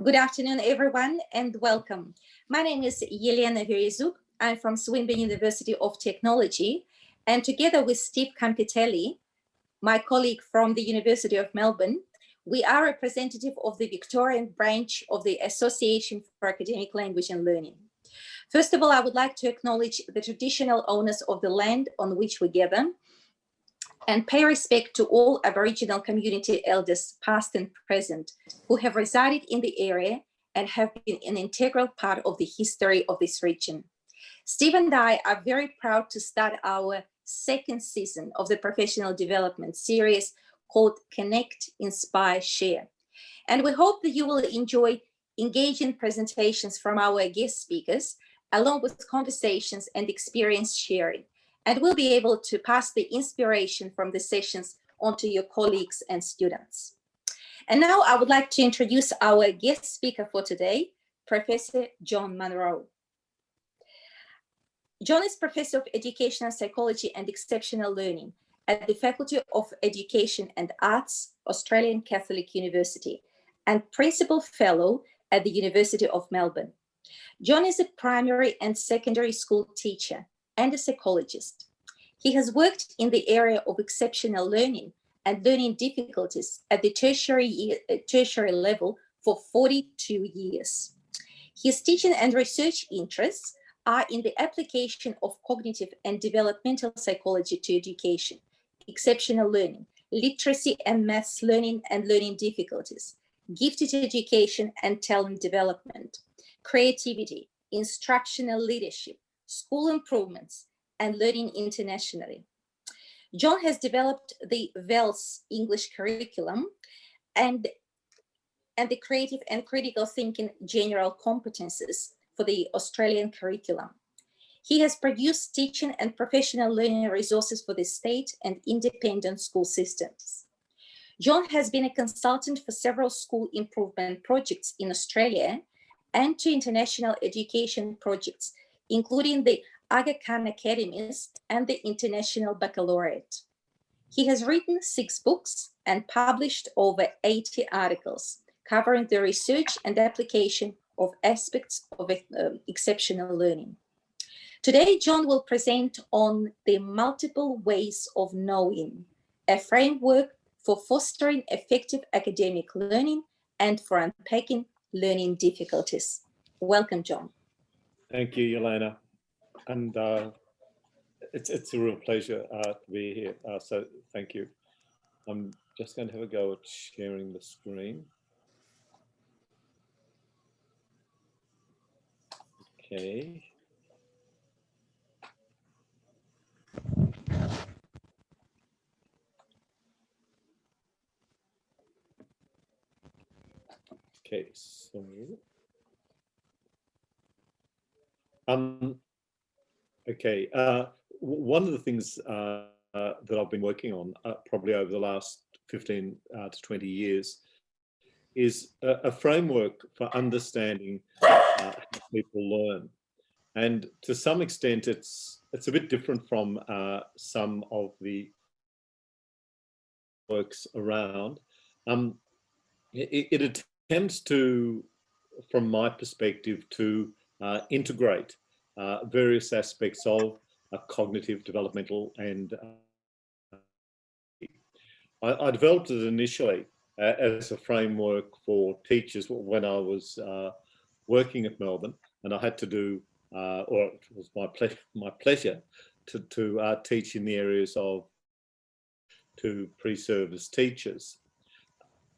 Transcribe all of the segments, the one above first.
Good afternoon, everyone, and welcome. My name is Yelena Verizuk. I'm from Swinburne University of Technology, and together with Steve Campitelli, my colleague from the University of Melbourne, we are representative of the Victorian branch of the Association for Academic Language and Learning. First of all, I would like to acknowledge the traditional owners of the land on which we gather and pay respect to all Aboriginal community elders, past and present, who have resided in the area and have been an integral part of the history of this region. Steve and I are very proud to start our second season of the professional development series called Connect, Inspire, Share. And we hope that you will enjoy engaging presentations from our guest speakers, along with conversations and experience sharing. And we'll be able to pass the inspiration from the sessions onto your colleagues and students. And now I would like to introduce our guest speaker for today, Professor John Munro. John is Professor of Educational Psychology and Exceptional Learning at the Faculty of Education and Arts, Australian Catholic University, and Principal Fellow at the University of Melbourne. John is a primary and secondary school teacher and a psychologist. He has worked in the area of exceptional learning and learning difficulties at the tertiary level for 42 years. His teaching and research interests are in the application of cognitive and developmental psychology to education, exceptional learning, literacy and maths learning and learning difficulties, gifted education and talent development, creativity, instructional leadership, school improvements, and learning internationally. John has developed the VELS English curriculum and the creative and critical thinking general competences for the Australian curriculum. He has produced teaching and professional learning resources for the state and independent school systems. John has been a consultant for several school improvement projects in Australia and to international education projects, including the Aga Khan Academies and the International Baccalaureate. He has written 6 books and published over 80 articles covering the research and application of aspects of exceptional learning. Today, John will present on the multiple ways of knowing, a framework for fostering effective academic learning and for unpacking learning difficulties. Welcome, John. Thank you, Yelena. And it's a real pleasure to be here. So thank you. I'm just going to have a go at sharing the screen. Okay. Okay, so okay, one of the things that I've been working on probably over the last 15 to 20 years is a framework for understanding how people learn. And to some extent, it's a bit different from some of the works around. It attempts to, from my perspective, to integrate various aspects of cognitive, developmental, and I developed it initially as a framework for teachers when I was working at Melbourne, and I had to do, or it was my pleasure to teach in the areas of to pre-service teachers.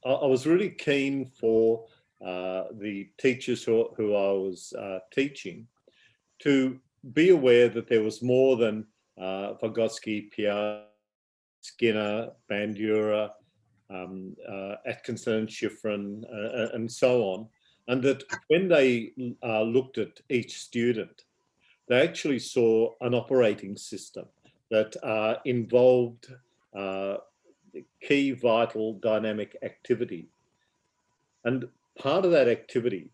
I was really keen for the teachers who I was teaching to be aware that there was more than Vygotsky, Piaget, Skinner, Bandura, Atkinson, Shiffrin, and so on, and that when they looked at each student, they actually saw an operating system that involved key, vital, dynamic activity. And part of that activity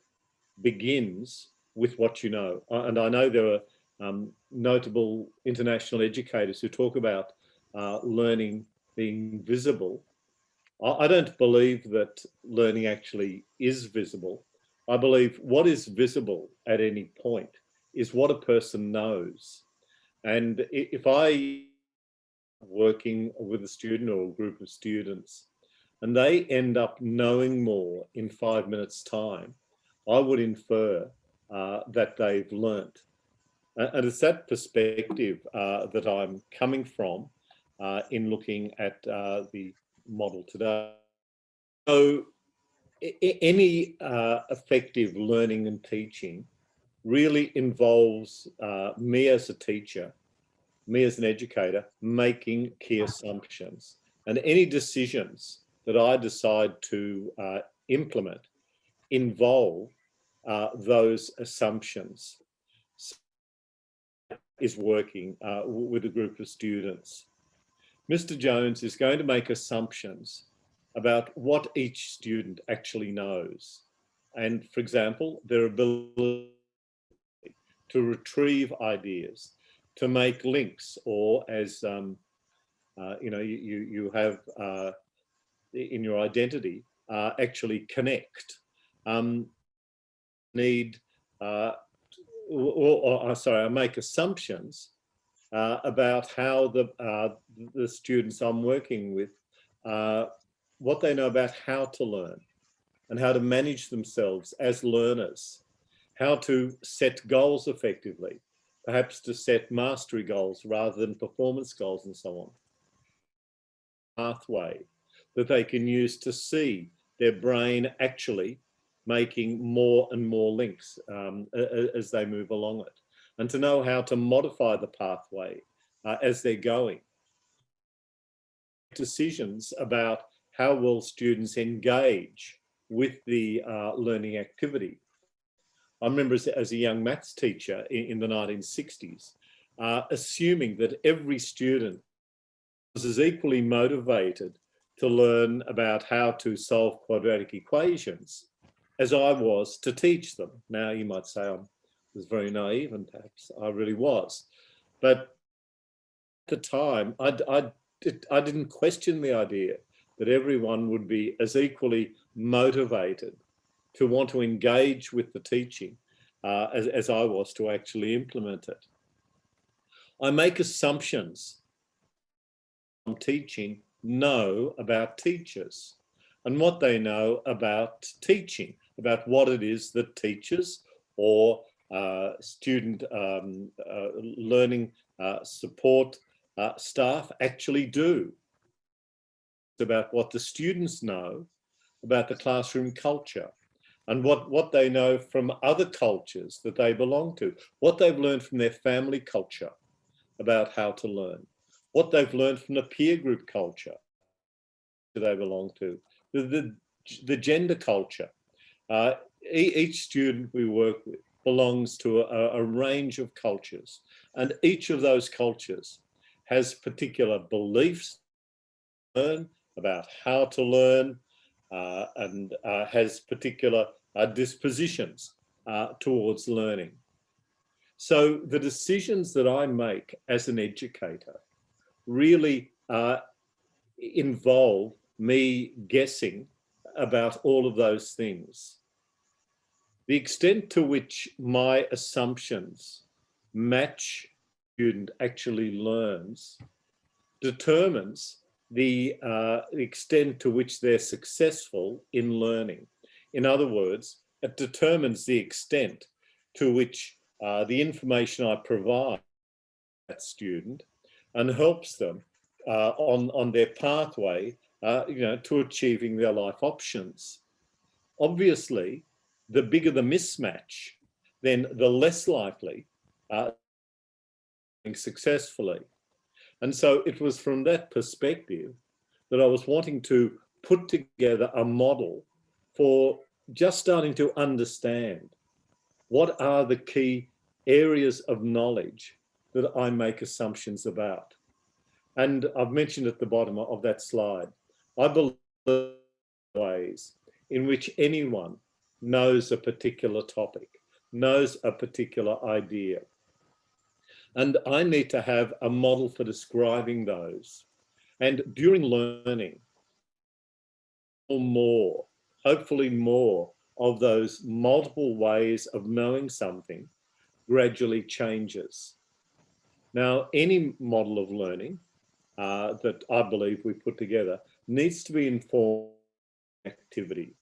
begins with what you know. And I know there are notable international educators who talk about learning being visible. I don't believe that learning actually is visible. I believe what is visible at any point is what a person knows. And if I working with a student or a group of students and they end up knowing more in 5 minutes time, I would infer that they've learnt. And it's that perspective that I'm coming from in looking at the model today. So any effective learning and teaching really involves me as a teacher, me as an educator, making key assumptions. And any decisions that I decide to implement involve those assumptions. So is working with a group of students. Mr. Jones is going to make assumptions about what each student actually knows. And for example, their ability to retrieve ideas, to make links, or as you have in your identity, actually connect. Need, I make assumptions about how the students I'm working with, what they know about how to learn and how to manage themselves as learners, how to set goals effectively, perhaps to set mastery goals rather than performance goals and so on. Pathway that they can use to see their brain actually making more and more links as they move along it, and to know how to modify the pathway as they're going. Decisions about how well students engage with the learning activity. I remember as a young maths teacher in the 1960s, assuming that every student was as equally motivated to learn about how to solve quadratic equations as I was to teach them. Now, you might say I was very naive, and perhaps I really was. But at the time, I didn't question the idea that everyone would be as equally motivated to want to engage with the teaching as I was to actually implement it. I make assumptions on teaching know about teachers and what they know about teaching, about what it is that teachers or student learning support staff actually do. It's about what the students know about the classroom culture and what they know from other cultures that they belong to, what they've learned from their family culture about how to learn, what they've learned from the peer group culture that they belong to, the gender culture. Each student we work with belongs to a range of cultures, and each of those cultures has particular beliefs about how to learn and has particular dispositions towards learning. So the decisions that I make as an educator really involve me guessing about all of those things. The extent to which my assumptions match student actually learns determines the extent to which they're successful in learning. In other words, it determines the extent to which the information I provide that student and helps them on their pathway, to achieving their life options. Obviously, the bigger the mismatch, then the less likely successfully. And so it was from that perspective that I was wanting to put together a model for just starting to understand what are the key areas of knowledge that I make assumptions about. And I've mentioned at the bottom of that slide, I believe ways in which anyone knows a particular topic, knows a particular idea. And I need to have a model for describing those. And during learning, or more, hopefully more of those multiple ways of knowing something gradually changes. Now, any model of learning that I believe we put together needs to be informed by activity.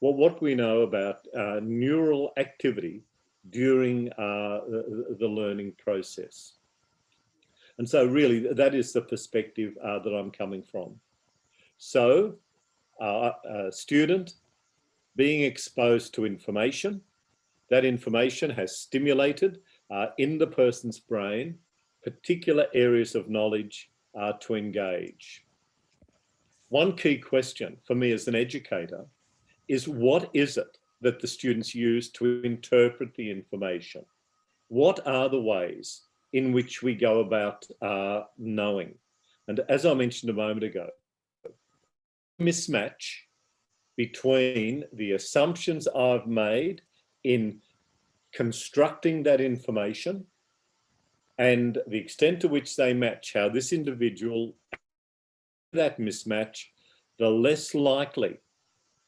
Well, what we know about neural activity during the learning process. And so really that is the perspective that I'm coming from. So a student being exposed to information, that information has stimulated in the person's brain particular areas of knowledge to engage. One key question for me as an educator is, what is it that the students use to interpret the information? What are the ways in which we go about knowing? And as I mentioned a moment ago, mismatch between the assumptions I've made in constructing that information and the extent to which they match how this individual, that mismatch, the less likely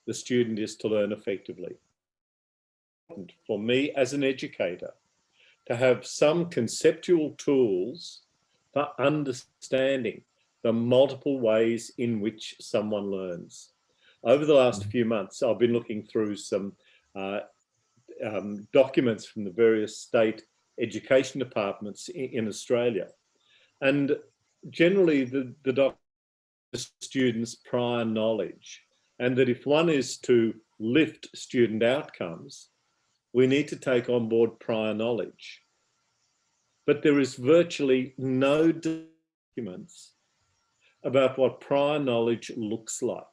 the student is to learn effectively. For me as an educator to have some conceptual tools for understanding the multiple ways in which someone learns. Over the last few months, I've been looking through some documents from the various state education departments in Australia. And generally the students' prior knowledge, and that if one is to lift student outcomes, we need to take on board prior knowledge. But there is virtually no documents about what prior knowledge looks like,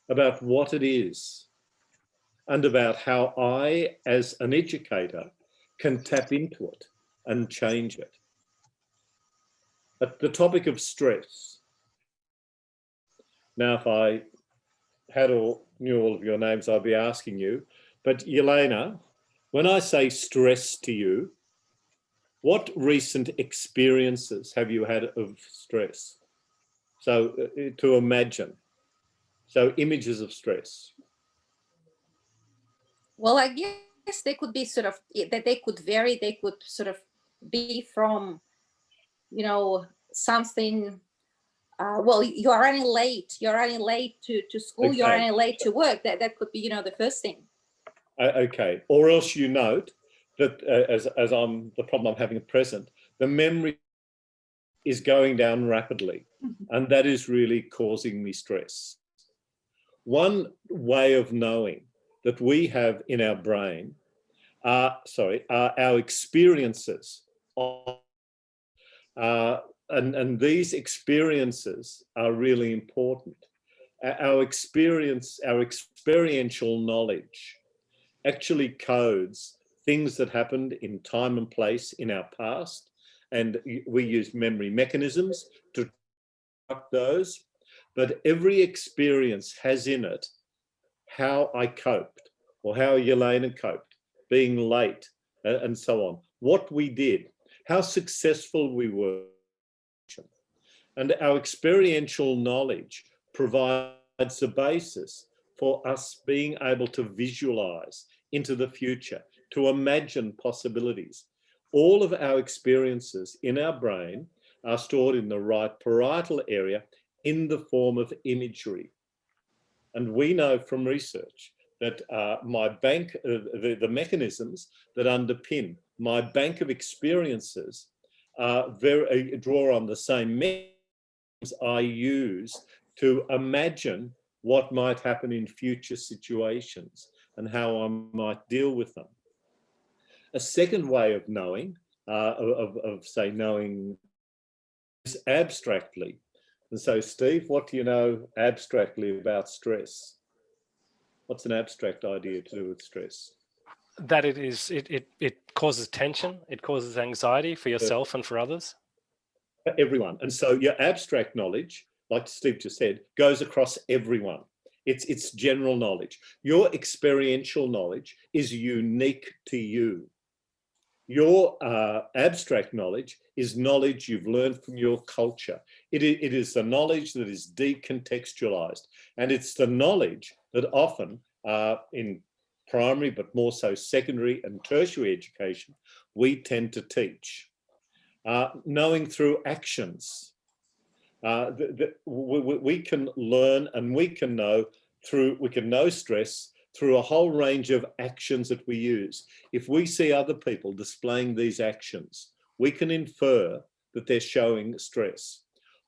about what it is, and about how I, as an educator, can tap into it and change it. At the topic of stress. Now, if I knew all of your names, I'd be asking you, but Yelena, when I say stress to you, what recent experiences have you had of stress? So to imagine, so images of stress. Well, I guess they could be sort of, that they could vary. They could sort of be from, you know, something, well, you're running late to school, Okay. you're running late to work. That could be, you know, the first thing. Okay, or else you note that as I'm, the problem I'm having at present, the memory is going down rapidly, and that is really causing me stress. One way of knowing that we have in our brain are our experiences of, and these experiences are really important. Our experience, our experiential knowledge actually codes things that happened in time and place in our past, and we use memory mechanisms to track those, but every experience has in it how I coped, or how Yelena coped, being late, and so on, what we did, how successful we were. And our experiential knowledge provides the basis for us being able to visualize into the future, to imagine possibilities. All of our experiences in our brain are stored in the right parietal area in the form of imagery. And we know from research that my bank, the mechanisms that underpin my bank of experiences draw on the same mechanisms I use to imagine what might happen in future situations and how I might deal with them. A second way of knowing, say knowing is abstractly. And so, Steve, what do you know abstractly about stress? What's an abstract idea to do with stress? That it causes tension, it causes anxiety for yourself and for others. For everyone. And so your abstract knowledge, like Steve just said, goes across everyone. It's general knowledge. Your experiential knowledge is unique to you. Your abstract knowledge is knowledge you've learned from your culture. It is the knowledge that is decontextualized, and it's the knowledge that often in primary, but more so secondary and tertiary education, we tend to teach. Knowing through actions. We can learn and we can know stress through a whole range of actions that we use. If we see other people displaying these actions, we can infer that they're showing stress.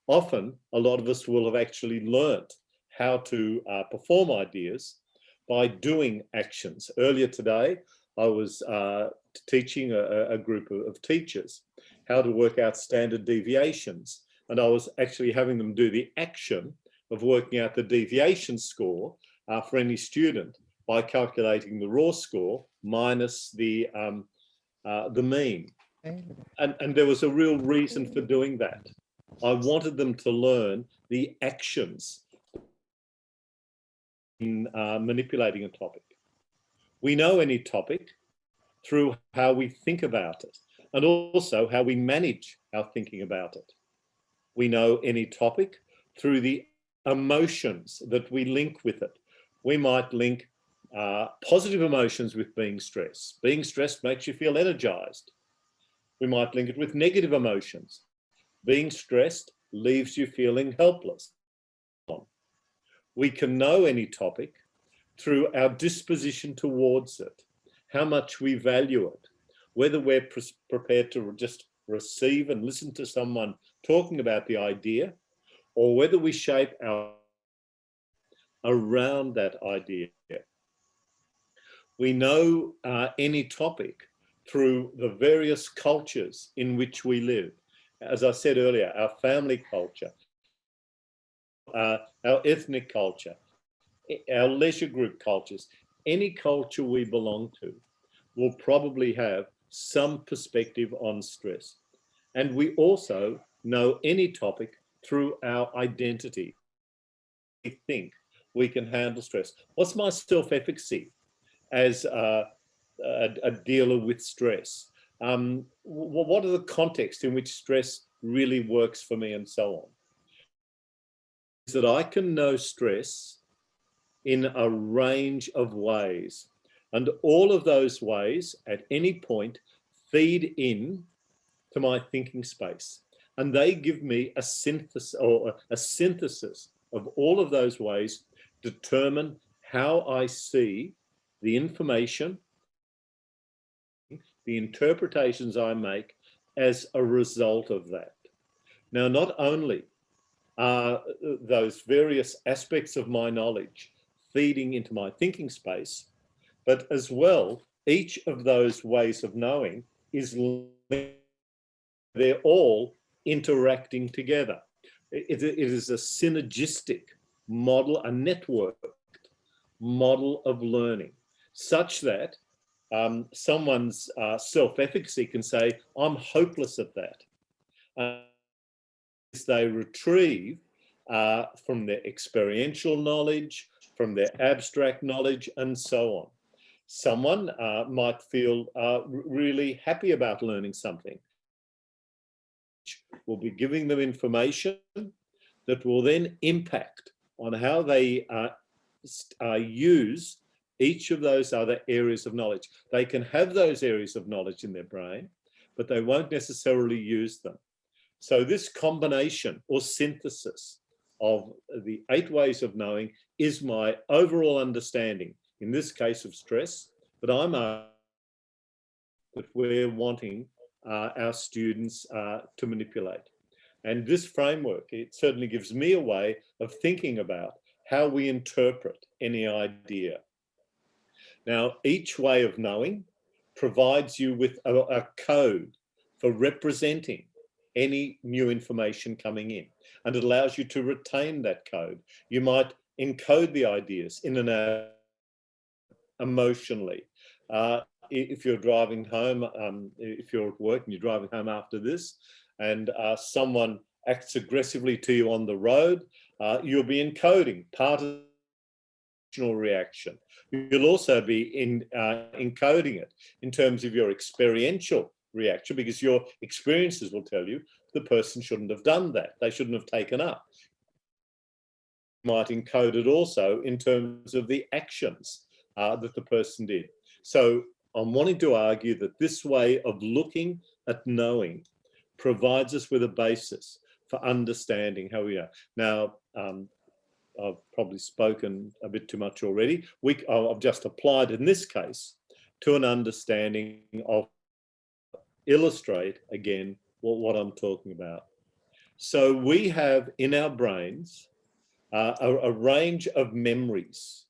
Often, a lot of us will have actually learnt how to perform ideas by doing actions. Earlier today, I was teaching a group of teachers how to work out standard deviations. And I was actually having them do the action of working out the deviation score for any student by calculating the raw score minus the mean. And there was a real reason for doing that. I wanted them to learn the actions in manipulating a topic. We know any topic through how we think about it, and also how we manage our thinking about it. We know any topic through the emotions that we link with it. We might link positive emotions with being stressed. Being stressed makes you feel energized. We might link it with negative emotions. Being stressed leaves you feeling helpless. We can know any topic through our disposition towards it, how much we value it, whether we're prepared to just receive and listen to someone talking about the idea, or whether we shape our around that idea. We know any topic through the various cultures in which we live. As I said earlier, our family culture, our ethnic culture, our leisure group cultures, any culture we belong to will probably have some perspective on stress. And we also know any topic through our identity. We think we can handle stress. What's my self-efficacy as a dealer with stress? What are the contexts in which stress really works for me, and so on? Is that I can know stress in a range of ways, and all of those ways at any point feed in to my thinking space, and they give me a synthesis, or a synthesis of all of those ways, determine how I see the information, the interpretations I make as a result of that. Now, not only are those various aspects of my knowledge feeding into my thinking space, but as well, each of those ways of knowing is, they're all interacting together. It is a synergistic model, a networked model of learning, such that someone's self-efficacy can say, I'm hopeless at that. They retrieve from their experiential knowledge, from their abstract knowledge, and so on. Someone might feel really happy about learning something. We'll be giving them information that will then impact on how they use each of those other areas of knowledge. They can have those areas of knowledge in their brain, but they won't necessarily use them. So this combination or synthesis of the 8 ways of knowing is my overall understanding, in this case of stress, but I'm that we're wanting our students to manipulate. And this framework, it certainly gives me a way of thinking about how we interpret any idea. Now, each way of knowing provides you with a code for representing any new information coming in, and it allows you to retain that code. You might encode the ideas in an emotionally. If you're driving home, if you're at work and you're driving home after this, and someone acts aggressively to you on the road, you'll be encoding part of the emotional reaction. You'll also be encoding it in terms of your experiential reaction, because your experiences will tell you the person shouldn't have done that. They shouldn't have taken up. You might encode it also in terms of the actions that the person did. So I'm wanting to argue that this way of looking at knowing provides us with a basis for understanding how we are. Now, I've probably spoken a bit too much already. I've just applied in this case to an understanding of, illustrate again what I'm talking about. So we have in our brains a range of memories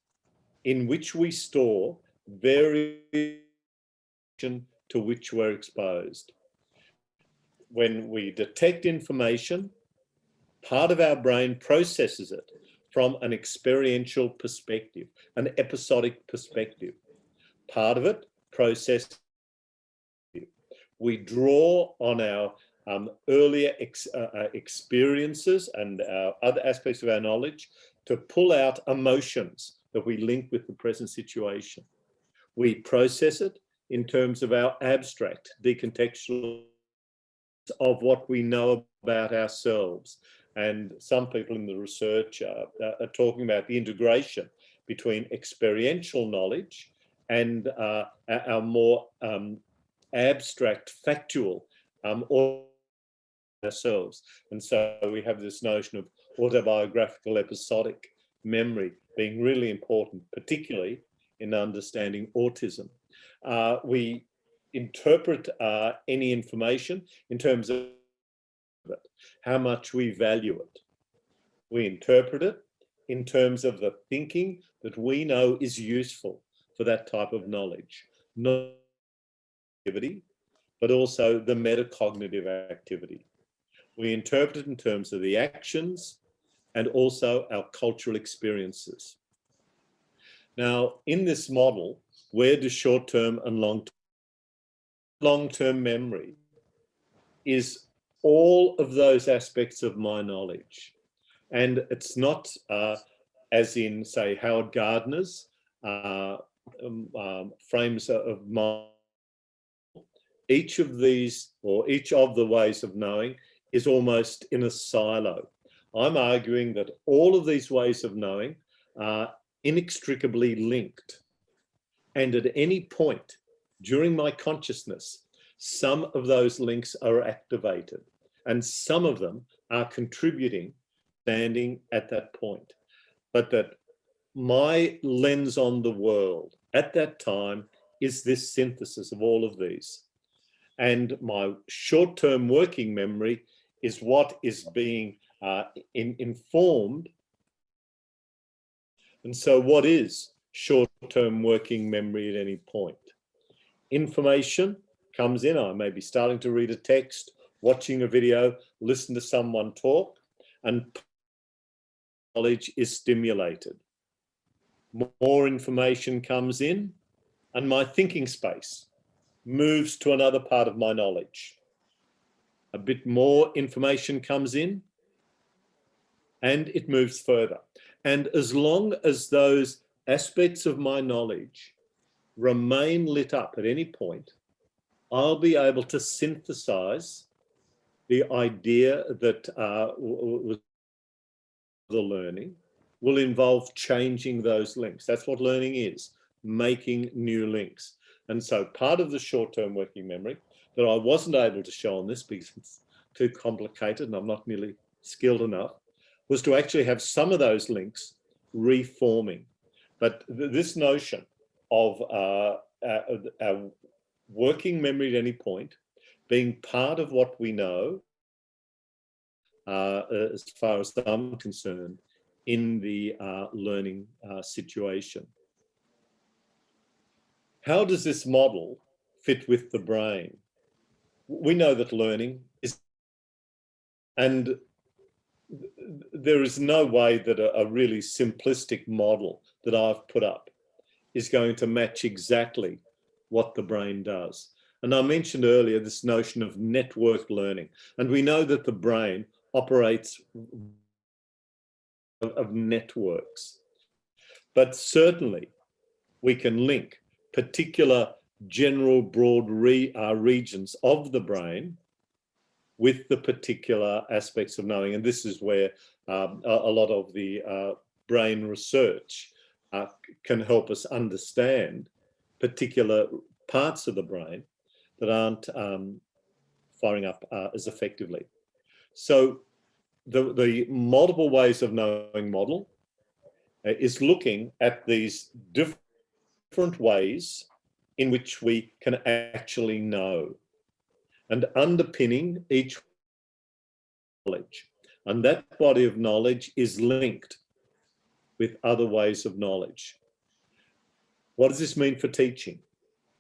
in which we store variation to which we're exposed. When we detect information, part of our brain processes it from an experiential perspective, an episodic perspective. Part of it processed. We draw on our earlier experiences and other aspects of our knowledge to pull out emotions that we link with the present situation. We process it in terms of our abstract decontextual of what we know about ourselves. And some people in the research are talking about the integration between experiential knowledge and our more abstract, factual ourselves. And so we have this notion of autobiographical episodic memory being really important, particularly in understanding autism. We interpret any information in terms of it, how much we value it. We interpret it in terms of the thinking that we know is useful for that type of knowledge, not activity, but also the metacognitive activity. We interpret it in terms of the actions and also our cultural experiences. Now, in this model, where do short-term and long-term memory is all of those aspects of my knowledge. And it's not as in, say, Howard Gardner's frames of mind. Each of these, or each of the ways of knowing, is almost in a silo. I'm arguing that all of these ways of knowing are inextricably linked. And at any point during my consciousness, some of those links are activated and some of them are contributing, standing at that point. But that my lens on the world at that time is this synthesis of all of these. And my short-term working memory is what is being informed. And so what is short-term working memory at any point? Information comes in. I may be starting to read a text, watching a video, listen to someone talk, and knowledge is stimulated. More information comes in, and my thinking space moves to another part of my knowledge. A bit more information comes in, and it moves further. And as long as those aspects of my knowledge remain lit up at any point, I'll be able to synthesize the idea that the learning will involve changing those links. That's what learning is, making new links. And so part of the short-term working memory that I wasn't able to show on this because it's too complicated and I'm not nearly skilled enough, was to actually have some of those links reforming. But this notion of our working memory at any point being part of what we know, as far as I'm concerned, in the learning situation. How does this model fit with the brain? We know that learning is, and there is no way that a really simplistic model that I've put up is going to match exactly what the brain does. And I mentioned earlier this notion of networked learning, and we know that the brain operates of networks, but certainly we can link particular general broad regions of the brain with the particular aspects of knowing. And this is where a lot of the brain research can help us understand particular parts of the brain that aren't firing up as effectively. So the multiple ways of knowing model is looking at these different ways in which we can actually know, and underpinning each knowledge. And that body of knowledge is linked with other ways of knowledge. What does this mean for teaching?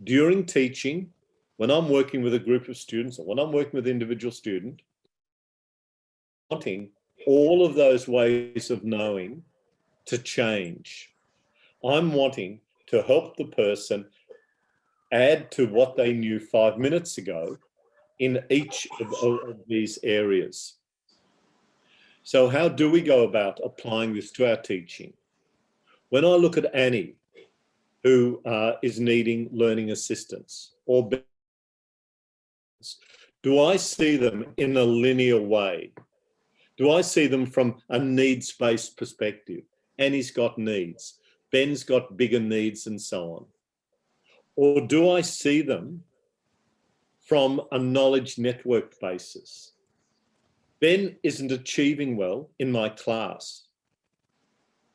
During teaching, when I'm working with a group of students or when I'm working with an individual student, wanting all of those ways of knowing to change. I'm wanting to help the person add to what they knew 5 minutes ago in each of these areas. So how do we go about applying this to our teaching? When I look at Annie, who is needing learning assistance, or do I see them in a linear way? Do I see them from a needs-based perspective? Annie's got needs, Ben's got bigger needs, and so on. Or do I see them from a knowledge network basis? Ben isn't achieving well in my class,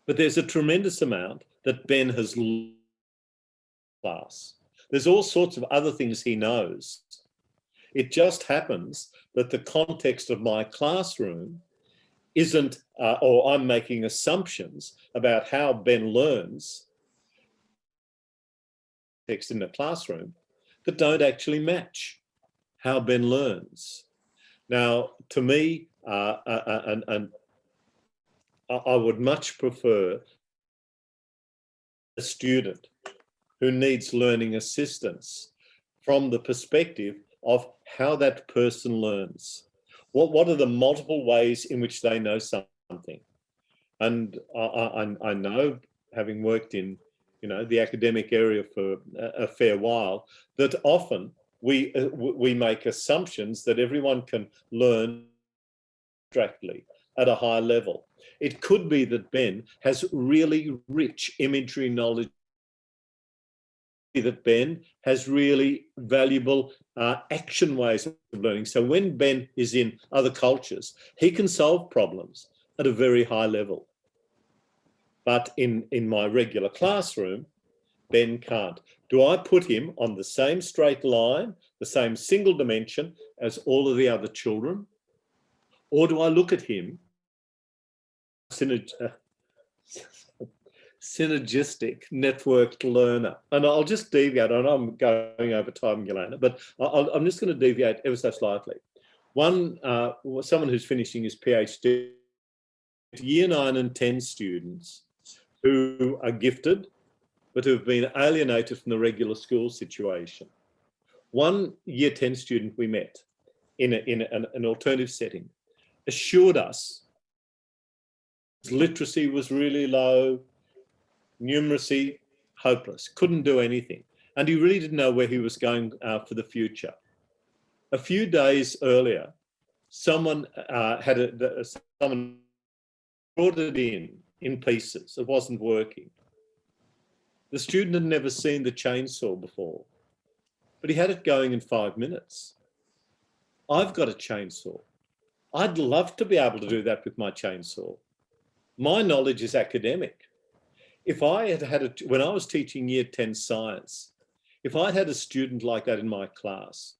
but there's a tremendous amount that Ben has class. There's all sorts of other things he knows. It just happens that the context of my classroom isn't, or I'm making assumptions about how Ben learns text in the classroom that don't actually match how Ben learns. Now, to me, and I would much prefer a student who needs learning assistance from the perspective of how that person learns. What are the multiple ways in which they know something? And I know, having worked in the academic area for a fair while, that often we make assumptions that everyone can learn abstractly at a high level. It could be that Ben has really rich imagery knowledge, that Ben has really valuable action ways of learning. So when Ben is in other cultures, he can solve problems at a very high level. But in my regular classroom, Ben can't. Do I put him on the same straight line, the same single dimension as all of the other children? Or do I look at him synergistic networked learner? And I'll just deviate, and I'm going over time, Yelena, but I'm just going to deviate ever so slightly. Someone who's finishing his PhD, year 9 and 10 students who are gifted, but who have been alienated from the regular school situation. One year 10 student we met in an alternative setting assured us his literacy was really low, numeracy hopeless, couldn't do anything, and he really didn't know where he was going for the future. A few days earlier, someone someone brought it in pieces. It wasn't working. The student had never seen the chainsaw before, but he had it going in 5 minutes. I've got a chainsaw. I'd love to be able to do that with my chainsaw. My knowledge is academic. If I had when I was teaching year 10 science, if I'd had a student like that in my class,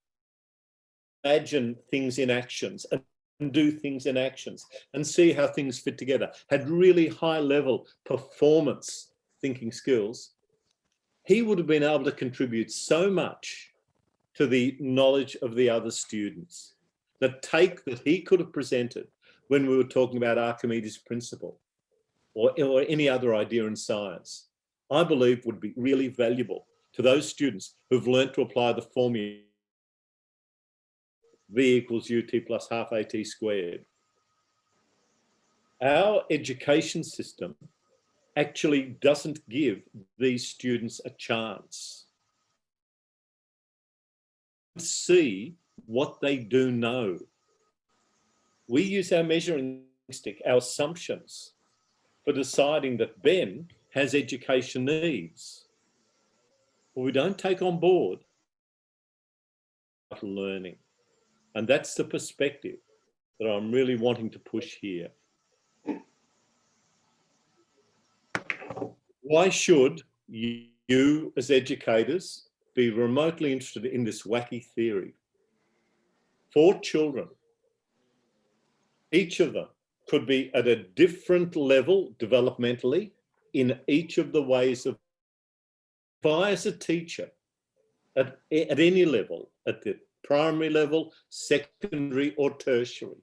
imagine things in actions and do things in actions and see how things fit together, had really high level performance thinking skills, he would have been able to contribute so much to the knowledge of the other students, that he could have presented when we were talking about Archimedes' principle or any other idea in science, I believe would be really valuable to those students who've learnt to apply the formula V equals UT plus half AT squared. Our education system actually doesn't give these students a chance to see what they do know. We use our measuring stick, our assumptions, for deciding that Ben has education needs. Well, we don't take on board learning. And that's the perspective that I'm really wanting to push here. Why should you as educators be remotely interested in this wacky theory? 4 children, each of them could be at a different level developmentally in each of the ways of, if I as a teacher at any level, at the primary level, secondary or tertiary,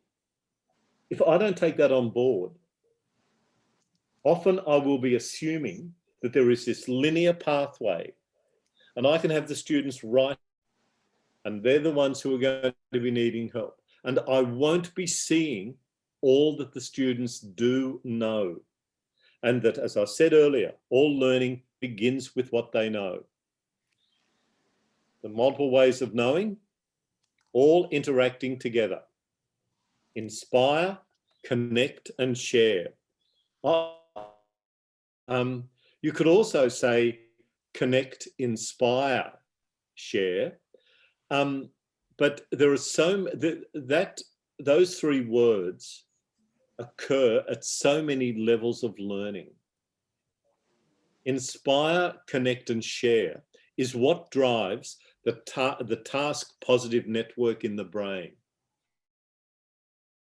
if I don't take that on board, often I will be assuming that there is this linear pathway and I can have the students right and they're the ones who are going to be needing help. And I won't be seeing all that the students do know. And that, as I said earlier, all learning begins with what they know. The multiple ways of knowing, all interacting together. Inspire, connect, and share. You could also say connect, inspire, share. But there are those 3 words occur at so many levels of learning. Inspire, connect, and share is what drives the task positive network in the brain.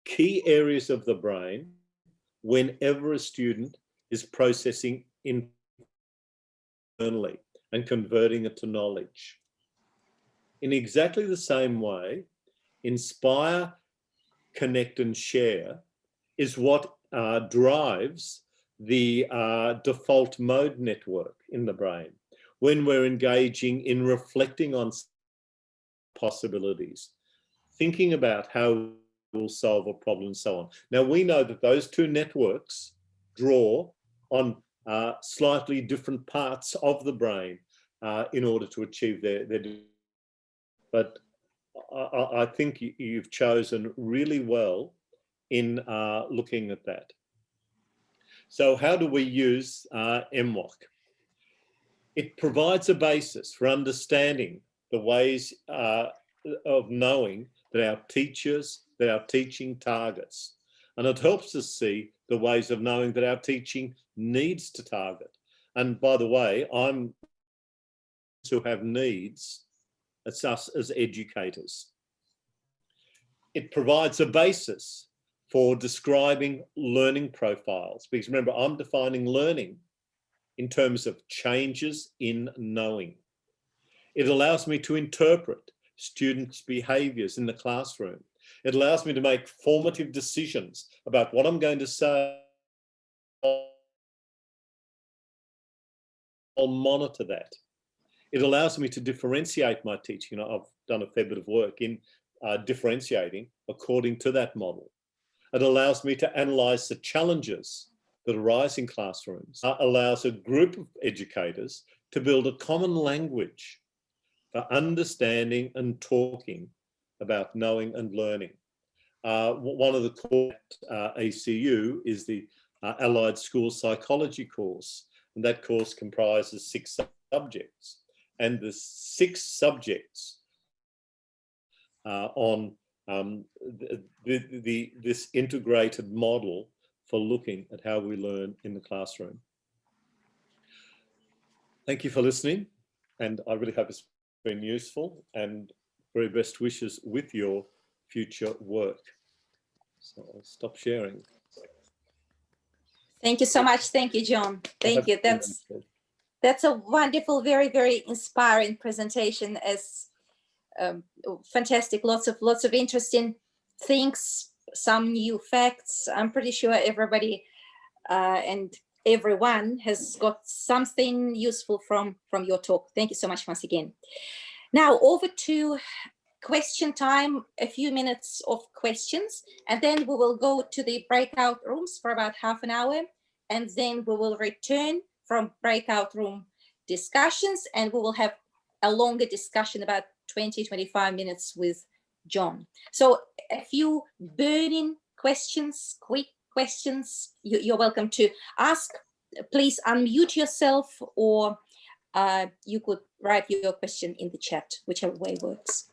Key areas of the brain whenever a student is processing internally and converting it to knowledge. In exactly the same way, inspire, connect, and share is what drives the default mode network in the brain when we're engaging in reflecting on possibilities, thinking about how we'll solve a problem and so on. Now, we know that those 2 networks draw on slightly different parts of the brain in order to achieve their but I think you've chosen really well in looking at that. So how do we use MWOC? It provides a basis for understanding the ways of knowing that our teachers, that our teaching targets. And it helps us see the ways of knowing that our teaching needs to target. And by the way, I'm to have needs, it's us as educators. It provides a basis for describing learning profiles, because remember, I'm defining learning in terms of changes in knowing. It allows me to interpret students' behaviours in the classroom. It allows me to make formative decisions about what I'm going to say. I'll monitor that. It allows me to differentiate my teaching. I've done a fair bit of work in differentiating according to that model. It allows me to analyse the challenges that arise in classrooms. It allows a group of educators to build a common language for understanding and talking about knowing and learning. One of the core ACU is the Allied School Psychology course, and that course comprises 6 subjects. And the 6 subjects on this integrated model for looking at how we learn in the classroom. Thank you for listening, and I really hope it's been useful, and very best wishes with your future work. So I'll stop sharing. Thank you so much. Thank you, John. Thank you. That's a wonderful, very, very inspiring presentation. As fantastic, lots of interesting things, some new facts. I'm pretty sure everybody and everyone has got something useful from your talk. Thank you so much once again. Now over to question time, a few minutes of questions, and then we will go to the breakout rooms for about half an hour, and then we will return from breakout room discussions, and we will have a longer discussion, about 20-25 minutes with John. So a few burning questions, quick questions, you're welcome to ask please unmute yourself, or you could write your question in the chat, whichever way works.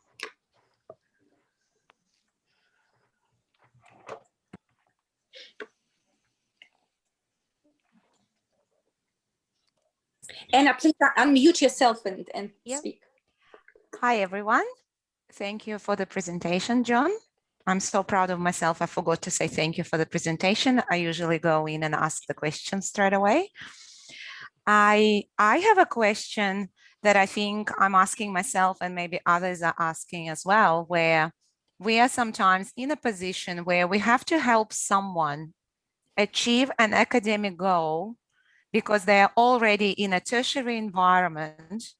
Anna, please unmute yourself and speak. Hi, everyone. Thank you for the presentation, John. I'm so proud of myself. I forgot to say thank you for the presentation. I usually go in and ask the questions straight away. I have a question that I think I'm asking myself, and maybe others are asking as well, where we are sometimes in a position where we have to help someone achieve an academic goal because they are already in a tertiary environment,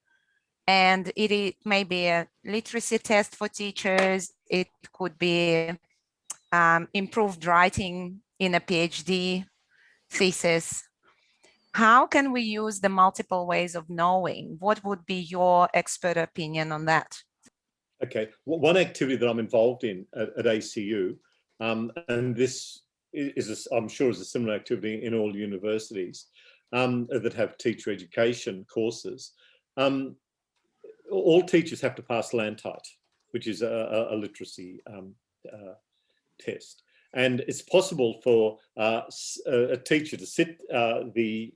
and it may be a literacy test for teachers. It could be improved writing in a PhD thesis. How can we use the multiple ways of knowing? What would be your expert opinion on that? Okay, one activity that I'm involved in at ACU, and this is, I'm sure, is a similar activity in all universities that have teacher education courses. All teachers have to pass LANTITE, which is a literacy test. And it's possible for a teacher to sit the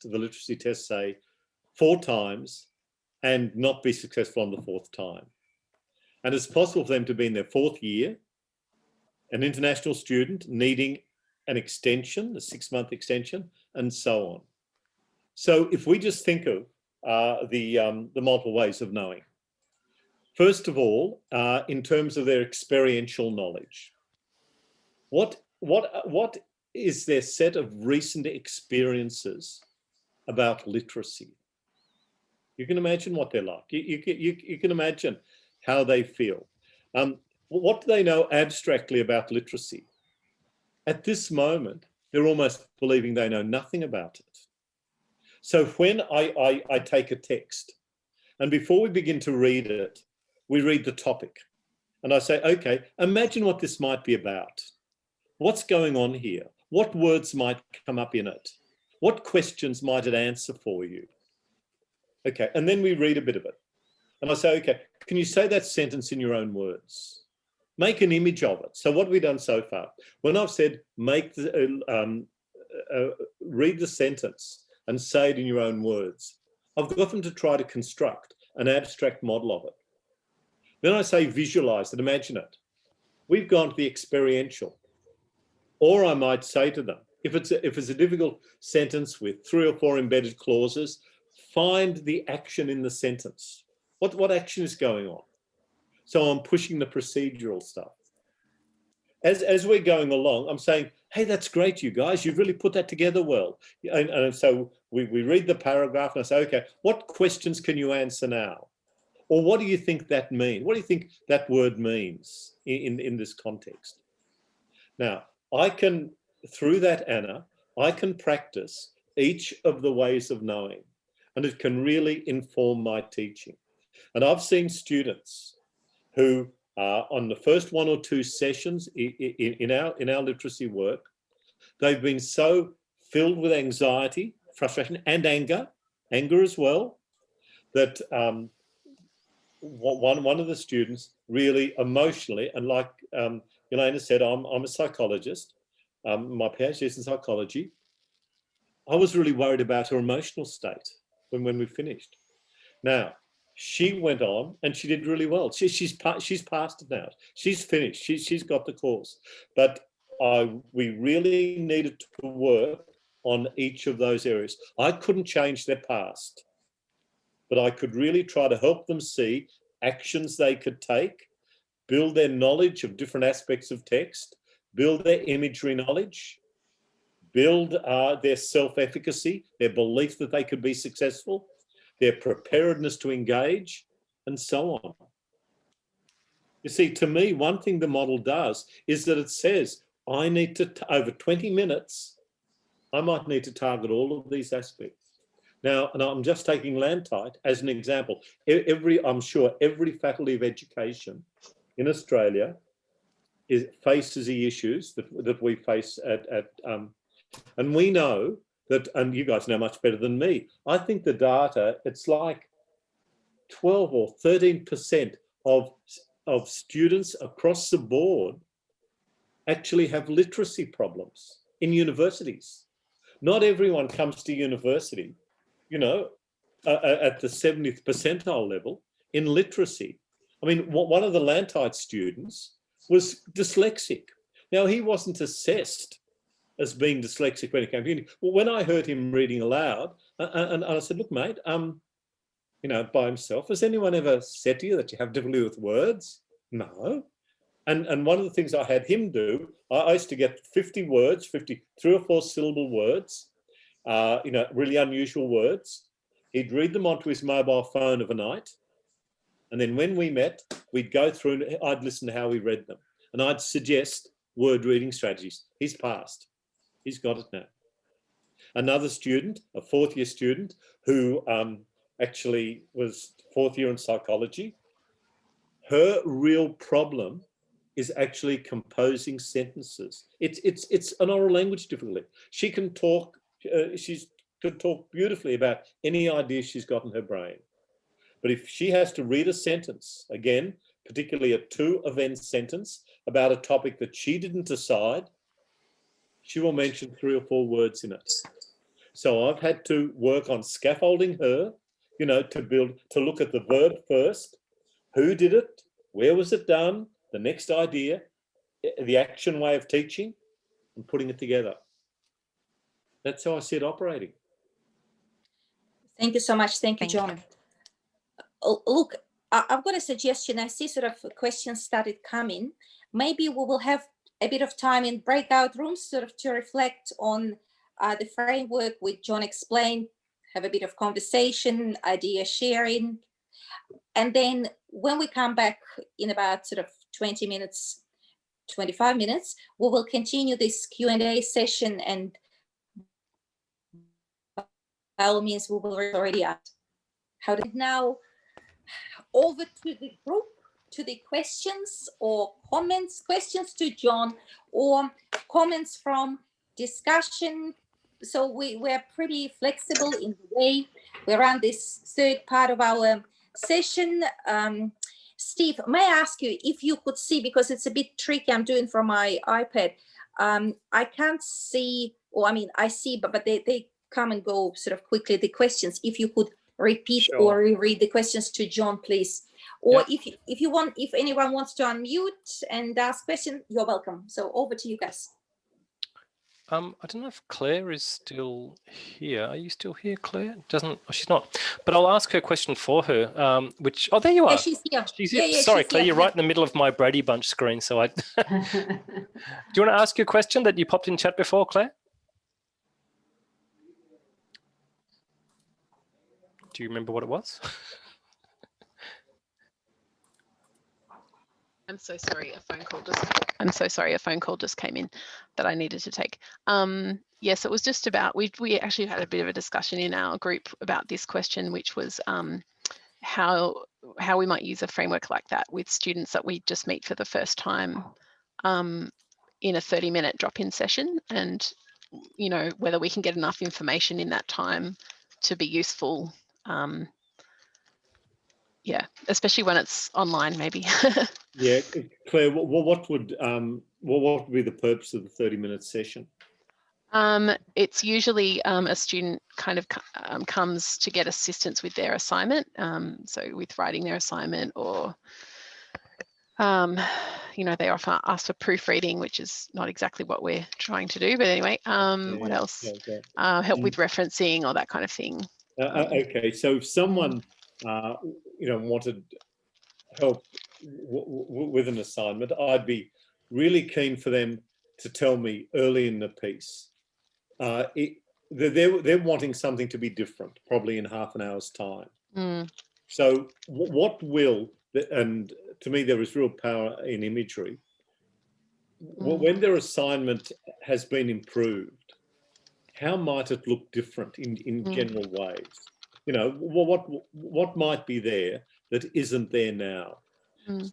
literacy test, say, 4 times and not be successful on the 4th time. And it's possible for them to be in their 4th year, an international student needing an extension, a 6-month extension, and so on. So if we just think of the multiple ways of knowing, first of all, in terms of their experiential knowledge, what is their set of recent experiences about literacy? You can imagine what they're like. You can imagine how they feel. What do they know abstractly about literacy? At this moment, they're almost believing they know nothing about it. So when I take a text, and before we begin to read it, we read the topic. And I say, okay, imagine what this might be about. What's going on here? What words might come up in it? What questions might it answer for you? Okay, and then we read a bit of it. And I say, okay, can you say that sentence in your own words? Make an image of it. So what have we done so far? When I've said, read the sentence and say it in your own words, I've got them to try to construct an abstract model of it. Then I say, visualize it, imagine it. We've gone to the experiential. Or I might say to them, if it's a difficult sentence with 3 or 4 embedded clauses, find the action in the sentence. What action is going on? So I'm pushing the procedural stuff. As we're going along, I'm saying, hey, that's great, you guys. You've really put that together well. And so we read the paragraph and I say, okay, what questions can you answer now? Or what do you think that means? What do you think that word means in this context? Now, I can, through that, Anna, I can practice each of the ways of knowing, and it can really inform my teaching. And I've seen students who on the first 1 or 2 sessions in our literacy work, they've been so filled with anxiety, frustration, and anger as well, that one of the students really emotionally, and like Elena said, I'm a psychologist. My PhD is in psychology. I was really worried about her emotional state when we finished. Now, she went on and she did really well. She's passed it now. She's finished. She's got the course. But we really needed to work on each of those areas. I couldn't change their past, but I could really try to help them see actions they could take, build their knowledge of different aspects of text, build their imagery knowledge, build their self-efficacy, their belief that they could be successful, their preparedness to engage, and so on. You see, to me, one thing the model does is that it says, I need to, over 20 minutes, I might need to target all of these aspects. Now, and I'm just taking LANTITE as an example. I'm sure every faculty of education in Australia faces the issues that we face and we know that, and you guys know much better than me, I think the data, it's like 12 or 13% of students across the board actually have literacy problems in universities. Not everyone comes to university, you know, at the 70th percentile level in literacy. I mean, one of the Lantite students was dyslexic. Now, he wasn't assessed as being dyslexic when he came to uni. Well, when I heard him reading aloud, and I said, look, mate, you know, by himself, has anyone ever said to you that you have difficulty with words? No. And one of the things I had him do, I used to get 50 words, 3 or 4 syllable words, you know, really unusual words. He'd read them onto his mobile phone of a night. And then when we met, we'd go through and I'd listen to how he read them. And I'd suggest word reading strategies. He's passed. He's got it now. Another student, a 4th year student, who actually was 4th year in psychology, her real problem is actually composing sentences. It's an oral language difficulty. She can talk, she can talk beautifully about any idea she's got in her brain. But if she has to read a sentence, again, particularly a 2-event sentence about a topic that she didn't decide, she will mention 3 or 4 words in it. So I've had to work on scaffolding her, you know, to look at the verb first, who did it, where was it done, the next idea, the action way of teaching, and putting it together. That's how I see it operating. Thank you so much. Thank you, Thank John. Look, I've got a suggestion. I see sort of questions started coming. Maybe we will have a bit of time in breakout rooms sort of to reflect on the framework which John explained, have a bit of conversation, idea sharing. And then when we come back in about sort of 20 minutes, 25 minutes, we will continue this Q&A session, and by all means, we will already ask. How did now over to the group, to the questions or comments, questions to John or comments from discussion. So we're pretty flexible in the way we run this 3rd part of our session. Steve, may I ask you if you could see, because it's a bit tricky, I'm doing from my iPad. I can't see, or I mean, I see, but they come and go sort of quickly, the questions. If you could repeat Sure. or reread the questions to John, please. Or if you want, if anyone wants to unmute and ask question, you're welcome. So over to you guys. I don't know if Claire is still here. Are you still here, Claire? Doesn't, oh, she's not. But I'll ask her question for her, which, oh, there you are. Yeah, she's here. She's here. Sorry, Claire, you're right in the middle of my Brady Bunch screen. So I, do you want to ask your question that you popped in chat before, Claire? Do you remember what it was? I'm so sorry, a phone call just came in that I needed to take. Yes, it was just about, we actually had a bit of a discussion in our group about this question, which was how we might use a framework like that with students that we just meet for the first time in a 30-minute drop-in session, and you know, whether we can get enough information in that time to be useful. Yeah, especially when it's online, maybe. Yeah, Claire, what would be the purpose of the 30-minute session? It's usually a student kind of comes to get assistance with their assignment, so with writing their assignment, or you know, they often ask for proofreading, which is not exactly what we're trying to do, but anyway, what else? Okay. Help with referencing or that kind of thing. Okay, so if someone you know, wanted help with an assignment, I'd be really keen for them to tell me early in the piece. They're wanting something to be different, probably in half an hour's time. So what will, and to me there is real power in imagery, when their assignment has been improved, how might it look different in general ways? You know, what might be there that isn't there now?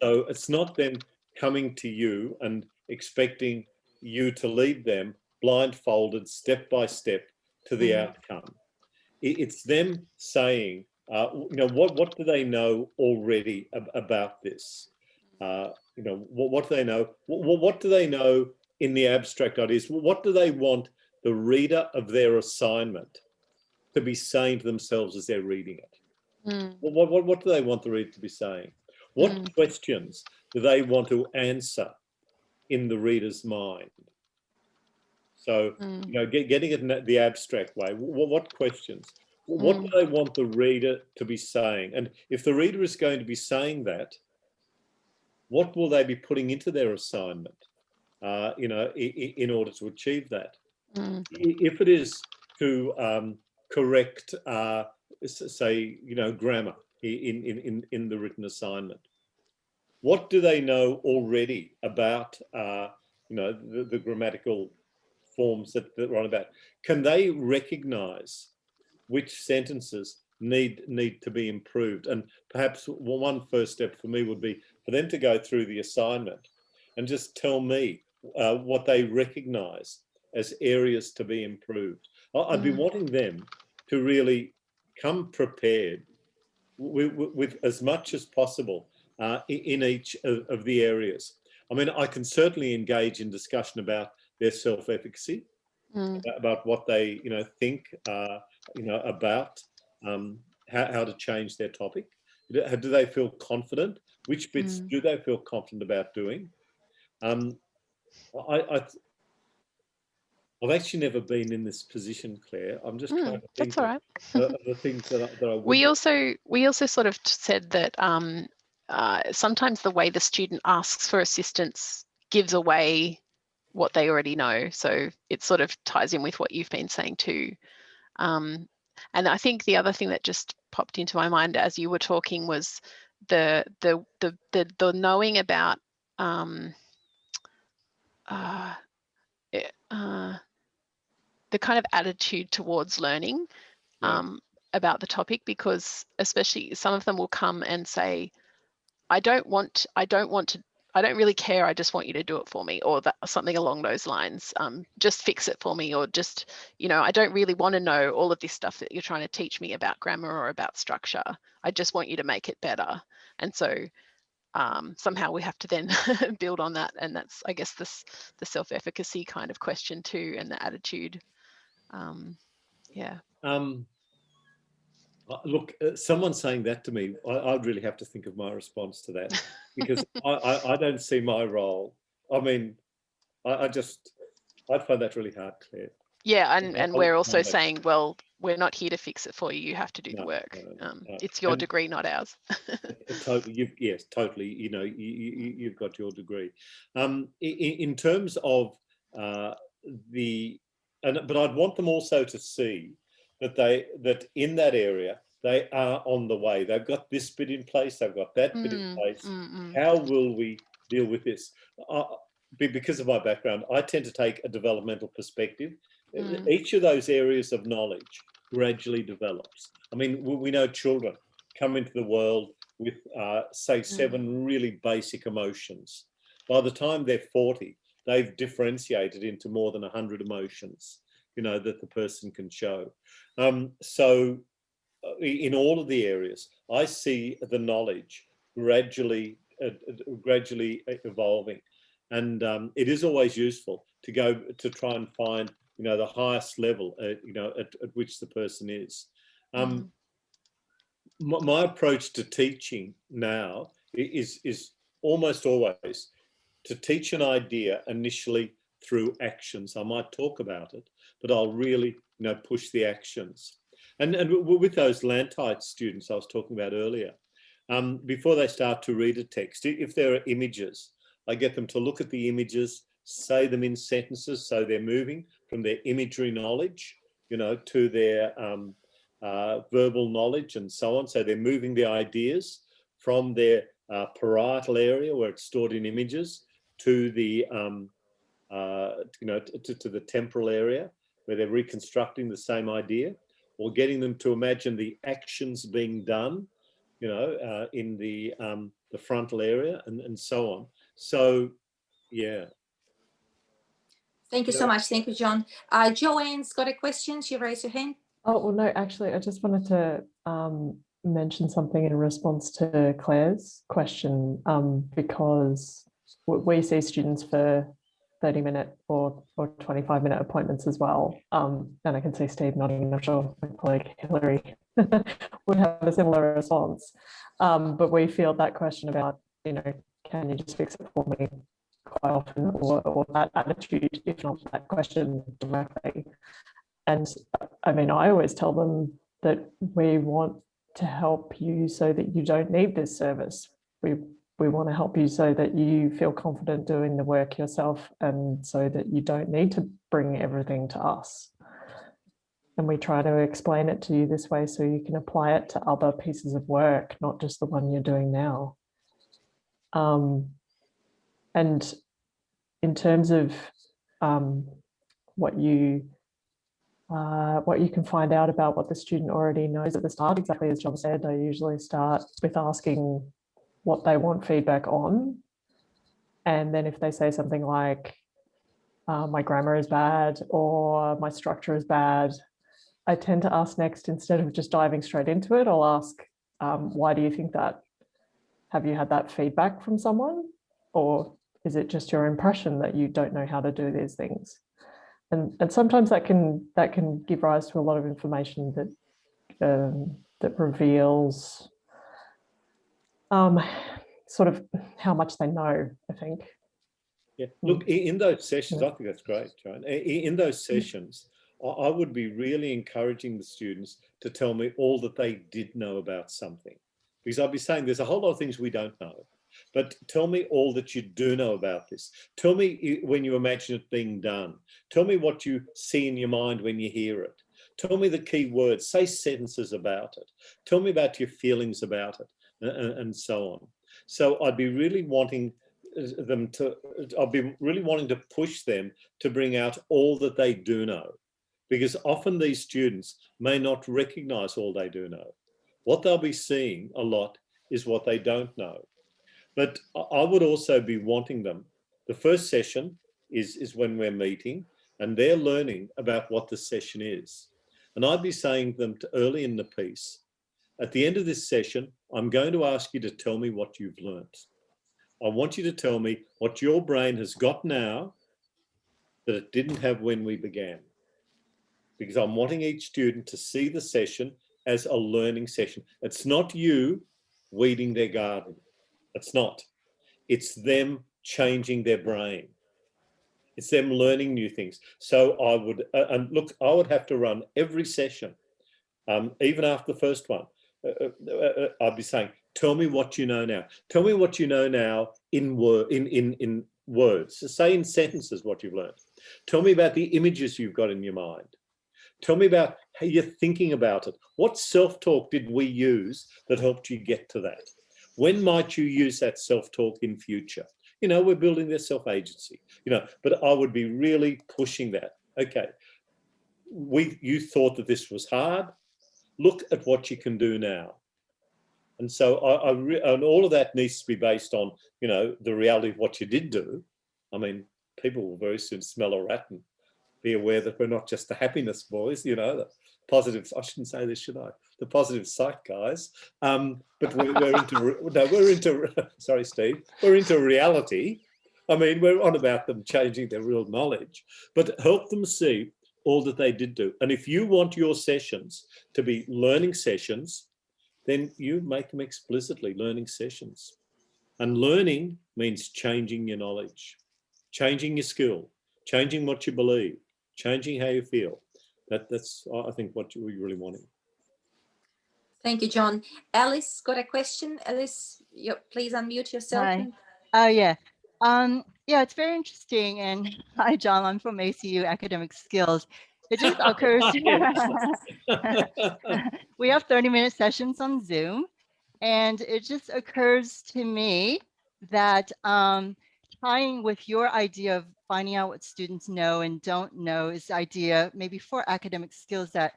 So it's not them coming to you and expecting you to lead them blindfolded, step by step, to the outcome. It's them saying, what do they know already about this? What do they know? What do they know in the abstract ideas? What do they want the reader of their assignment to be saying to themselves as they're reading it? What do they want the reader to be saying? What questions do they want to answer in the reader's mind? So, getting it in the abstract way, what questions? What do they want the reader to be saying? And if the reader is going to be saying that, what will they be putting into their assignment, in order to achieve that? If it is to correct, say, grammar in the written assignment, what do they know already about, the grammatical forms that are on about? Can they recognise which sentences need to be improved? And perhaps one first step for me would be for them to go through the assignment and just tell me what they recognise as areas to be improved. I'd be wanting them to really come prepared with as much as possible in each of the areas. I mean, I can certainly engage in discussion about their self-efficacy, about what they, think, about how to change their topic. Do they feel confident? Which bits do they feel confident about doing? I've actually never been in this position, Claire. I'm just trying to think That's all right. of the things that I would. We also sort of said that sometimes the way the student asks for assistance gives away what they already know. So it sort of ties in with what you've been saying too. And I think the other thing that just popped into my mind as you were talking was the knowing about the kind of attitude towards learning about the topic, because especially some of them will come and say, I don't really care, I just want you to do it for me, or something along those lines. Just fix it for me, or just, I don't really want to know all of this stuff that you're trying to teach me about grammar or about structure. I just want you to make it better. And so somehow we have to then build on that. And that's, I guess, the self-efficacy kind of question too, and the attitude. Look, someone saying that to me, I'd really have to think of my response to that, because I don't see my role. I mean, I'd find that really hard, Claire. Yeah, and we're also saying, well, we're not here to fix it for you. You have to do the work. It's your degree, not ours. Totally, yes, totally. You've got your degree. In terms of but I'd want them also to see that in that area they are on the way. They've got this bit in place. They've got that bit in place. How will we deal with this? Because of my background, I tend to take a developmental perspective. Each of those areas of knowledge gradually develops. I mean, we know children come into the world with, say, 7 really basic emotions. By the time they're 40, they've differentiated into more than 100 emotions, that the person can show. So in all of the areas, I see the knowledge gradually evolving. And it is always useful to go to try and find, the highest level, at which the person is. My approach to teaching now is almost always to teach an idea initially through actions. I might talk about it, but I'll really, push the actions. And with those Lantite students I was talking about earlier, before they start to read a text, if there are images, I get them to look at the images, say them in sentences, so they're moving from their imagery knowledge, to their verbal knowledge and so on. So they're moving the ideas from their parietal area, where it's stored in images, to the to the temporal area, where they're reconstructing the same idea, or getting them to imagine the actions being done, in the frontal area, and so on. So, yeah. Thank you so much. Thank you, John. Joanne's got a question. She raised her hand. Oh, well, no, actually, I just wanted to mention something in response to Claire's question, because we see students for 30-minute or 25-minute appointments as well. And I can see Steve nodding, and I'm sure my colleague Hilary would have a similar response. But we field that question about, can you just fix it for me quite often, or that attitude, if not that question directly. And I mean, I always tell them that we want to help you so that you don't need this service. We want to help you so that you feel confident doing the work yourself, and so that you don't need to bring everything to us. And we try to explain it to you this way so you can apply it to other pieces of work, not just the one you're doing now. And in terms of what you can find out about what the student already knows at the start, exactly as John said, I usually start with asking what they want feedback on. And then if they say something like, my grammar is bad or my structure is bad, I tend to ask next, instead of just diving straight into it, I'll ask, why do you think that? Have you had that feedback from someone? Or is it just your impression that you don't know how to do these things? And sometimes that can give rise to a lot of information that reveals sort of how much they know, I think. Yeah, look, in those sessions, I think that's great, Joan. In those sessions, I would be really encouraging the students to tell me all that they did know about something. Because I'd be saying there's a whole lot of things we don't know, but tell me all that you do know about this. Tell me when you imagine it being done. Tell me what you see in your mind when you hear it. Tell me the key words, say sentences about it. Tell me about your feelings about it, and so on. So I'd be really wanting to push them to bring out all that they do know, because often these students may not recognize all they do know. What they'll be seeing a lot is what they don't know. But I would also be wanting them, the first session is when we're meeting and they're learning about what the session is. And I'd be saying to them early in the piece, at the end of this session, I'm going to ask you to tell me what you've learnt. I want you to tell me what your brain has got now that it didn't have when we began. Because I'm wanting each student to see the session as a learning session. It's not you weeding their garden. It's not. It's them changing their brain. It's them learning new things. So I would, and look, I would have to run every session, even after the first one. I'd be saying, tell me what you know now. Tell me what you know now in words. So say in sentences what you've learned. Tell me about the images you've got in your mind. Tell me about how you're thinking about it. What self-talk did we use that helped you get to that? When might you use that self-talk in future? We're building their self-agency, but I would be really pushing that. Okay, you thought that this was hard. Look at what you can do now. And so and all of that needs to be based on, the reality of what you did do. I mean, people will very soon smell a rat and be aware that we're not just the happiness boys, the positive, I shouldn't say this, should I? The positive psych guys. But we're into, sorry, Steve, we're into reality. I mean, we're on about them changing their real knowledge, but help them see all that they did do. And if you want your sessions to be learning sessions, then you make them explicitly learning sessions. And learning means changing your knowledge, changing your skill, changing what you believe, changing how you feel. That's, I think, what we're really wanting. Thank you, John. Alice got a question. Alice, please unmute yourself. Hi. Oh, yeah. Yeah, it's very interesting. And hi, John, I'm from ACU Academic Skills. It just occurs, we have 30-minute sessions on Zoom, and it just occurs to me that tying with your idea of finding out what students know and don't know is the idea, maybe for academic skills, that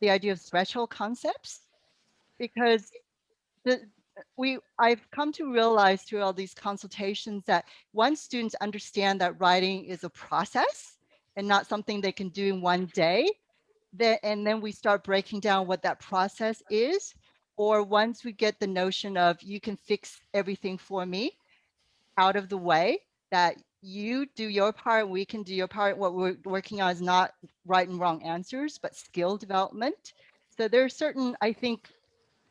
the idea of threshold concepts, because I've come to realize through all these consultations that once students understand that writing is a process and not something they can do in one day, and then we start breaking down what that process is, or once we get the notion of you can fix everything for me out of the way, that you do your part, we can do your part. What we're working on is not right and wrong answers, but skill development. So there are certain, I think,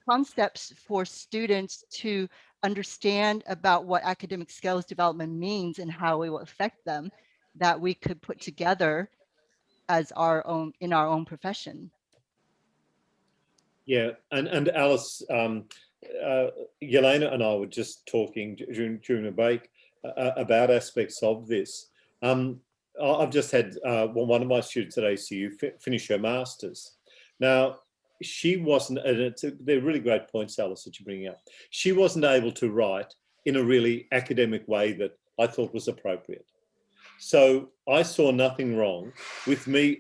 concepts for students to understand about what academic skills development means and how it will affect them that we could put together as our own, in our own profession. Yeah, and Alice, Yelena and I were just talking during the break about aspects of this. I've just had one of my students at ACU finish her master's. Now, she wasn't, and they're really great points, Alice, that you're bringing up. She wasn't able to write in a really academic way that I thought was appropriate. So I saw nothing wrong with me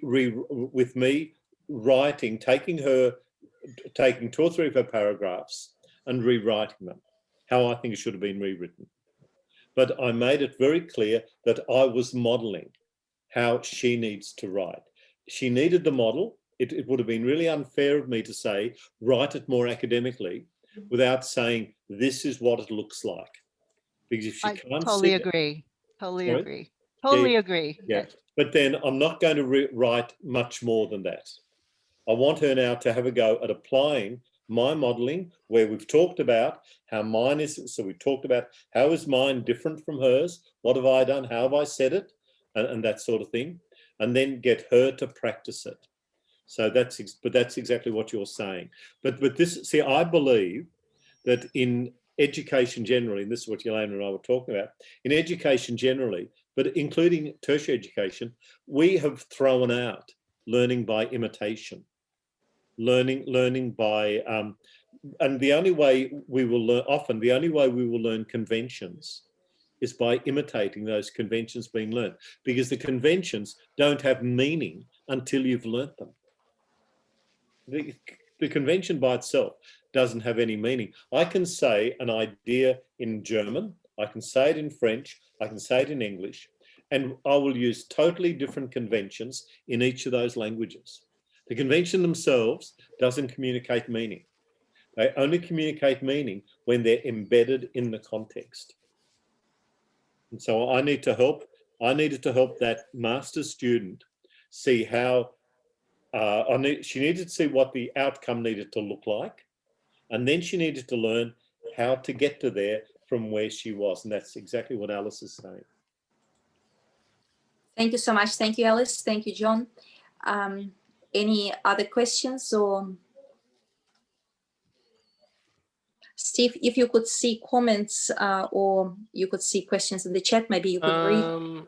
writing, taking 2 or 3 of her paragraphs and rewriting them, how I think it should have been rewritten. But I made it very clear that I was modelling how she needs to write. She needed the model. It would have been really unfair of me to say, write it more academically without saying, this is what it looks like. Because if she can't totally see agree. Totally Sorry? agree. Totally Yeah, agree. yeah, but then I'm not going to write much more than that. I want her now to have a go at applying my modelling, where we've talked about how mine is. So we talked about how is mine different from hers? What have I done? How have I said it? And that sort of thing. And then get her to practice it. So that's exactly what you're saying. But this, see, I believe that in education generally, and this is what Yelena and I were talking about, in education generally, but including tertiary education, we have thrown out learning by imitation, learning by, and the only way we will learn, often the only way we will learn conventions is by imitating those conventions being learned, because the conventions don't have meaning until you've learnt them. The convention by itself doesn't have any meaning. I can say an idea in German, I can say it in French, I can say it in English, and I will use totally different conventions in each of those languages. The convention themselves doesn't communicate meaning. They only communicate meaning when they're embedded in the context. And so I needed to help that master's student see how she needed to see what the outcome needed to look like, and then she needed to learn how to get to there from where she was, and that's exactly what Alice is saying. Thank you so much. Thank you, Alice. Thank you, John. Any other questions? Or Steve, if you could see comments or you could see questions in the chat, maybe you could read.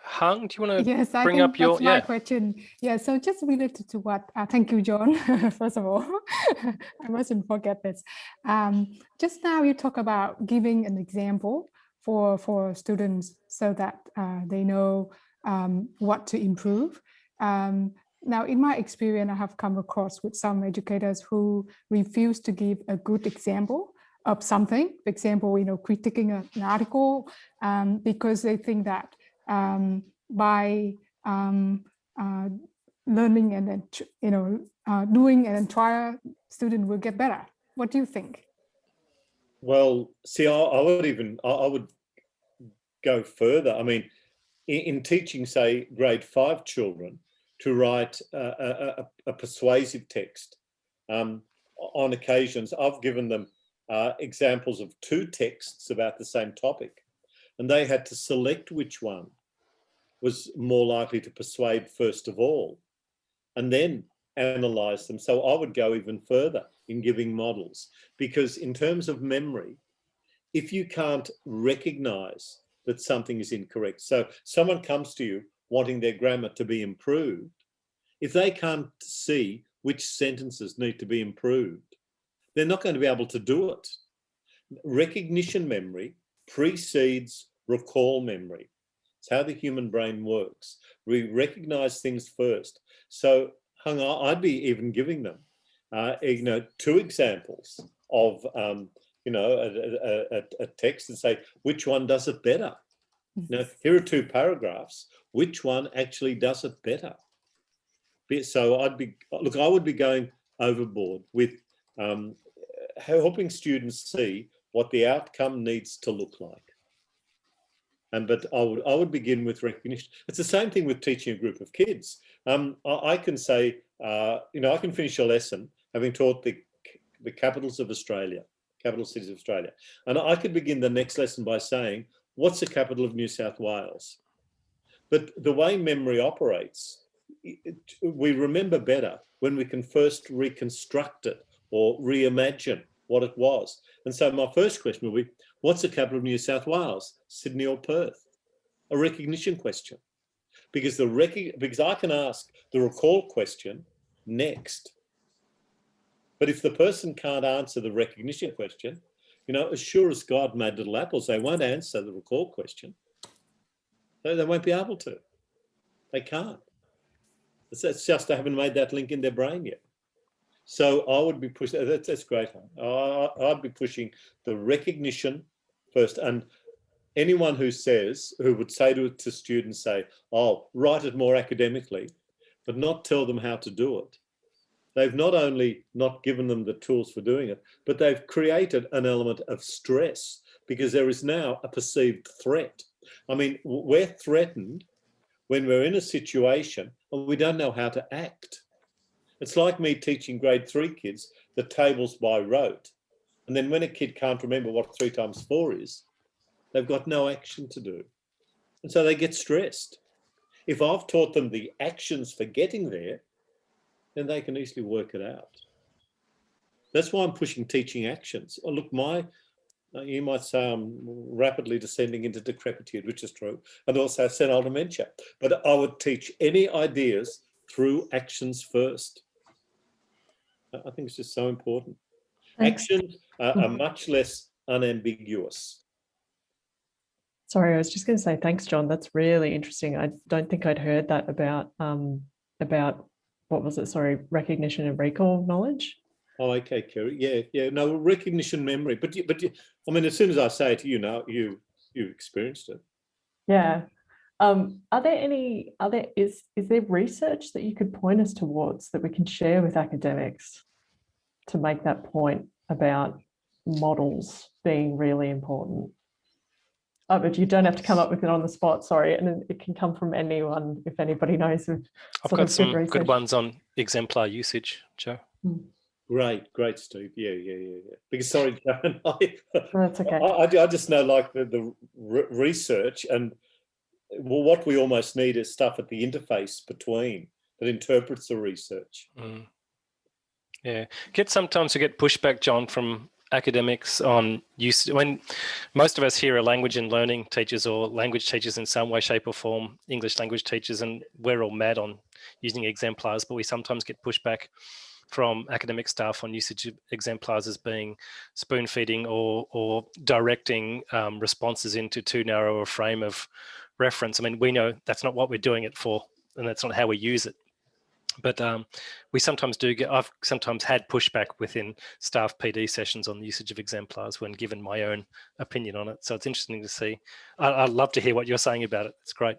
Hung, do you want to Yes, I bring think up your that's my question. Yeah, so just related to what, thank you, John, first of all, I mustn't forget this. Just now you talk about giving an example for students so that they know what to improve. Now, in my experience, I have come across with some educators who refuse to give a good example of something, for example, critiquing an article because they think that by learning and then doing and then try, student will get better. What do you think? Well, see, I would go further. I mean, in teaching, say, grade 5 children to write a persuasive text, on occasions I've given them examples of 2 texts about the same topic, and they had to select which one was more likely to persuade first of all, and then analyse them. So I would go even further in giving models, because in terms of memory, if you can't recognise that something is incorrect, so someone comes to you wanting their grammar to be improved, if they can't see which sentences need to be improved, they're not going to be able to do it. Recognition memory precedes recall memory. It's how the human brain works. We recognise things first. So, Hung, I'd be even giving them, 2 examples of you know, a text and say, which one does it better? Now, here are 2 paragraphs. Which one actually does it better? So I would be going overboard with helping students see what the outcome needs to look like. But I would begin with recognition. It's the same thing with teaching a group of kids. I can say, you know, I can finish a lesson having taught the capitals of Australia, capital cities of Australia. And I could begin the next lesson by saying, what's the capital of New South Wales? But the way memory operates, we remember better when we can first reconstruct it or reimagine what it was. And so my first question will be, what's the capital of New South Wales? Sydney or Perth? A recognition question. Because I can ask the recall question next. But if the person can't answer the recognition question, you know, as sure as God made little apples, they won't answer the recall question. They won't be able to. They can't. It's just they haven't made that link in their brain yet. So I would be pushing, that's great. I'd be pushing the recognition first. And anyone who would say to students, say, oh, write it more academically, but not tell them how to do it. They've not only not given them the tools for doing it, but they've created an element of stress because there is now a perceived threat. I mean, we're threatened when we're in a situation and we don't know how to act. It's like me teaching grade 3 kids the tables by rote. And then when a kid can't remember what 3 times 4 is, they've got no action to do. And so they get stressed. If I've taught them the actions for getting there, then they can easily work it out. That's why I'm pushing teaching actions. Oh, look, you might say I'm rapidly descending into decrepitude, which is true, and also senile dementia. But I would teach any ideas through actions first. I think it's just so important. Thanks. Actions are much less unambiguous. Sorry, I was just going to say thanks, John. That's really interesting. I don't think I'd heard that about what was it? Sorry, recognition and recall knowledge. Oh, okay, Kerry. Yeah. No, recognition, memory. But I mean, as soon as I say it to you, now you experienced it. Yeah. Is there research that you could point us towards that we can share with academics to make that point about models being really important? Oh, but you don't have to come up with it on the spot, sorry, and it can come from anyone if anybody knows of. I've got some good ones on exemplar usage, Joe. Great, Steve. Yeah. Because sorry, Joan, That's okay. I just know like the research and what we almost need is stuff at the interface between that interprets the research. Yeah, sometimes we get pushback, John, from academics on use when most of us here are language and learning teachers or language teachers in some way, shape or form, English language teachers, and we're all mad on using exemplars, but we sometimes get pushback from academic staff on usage of exemplars as being spoon feeding or directing responses into too narrow a frame of reference. I mean, we know that's not what we're doing it for, and that's not how we use it. But we sometimes I've sometimes had pushback within staff PD sessions on the usage of exemplars when given my own opinion on it. So it's interesting to see. I'd love to hear what you're saying about it. It's great.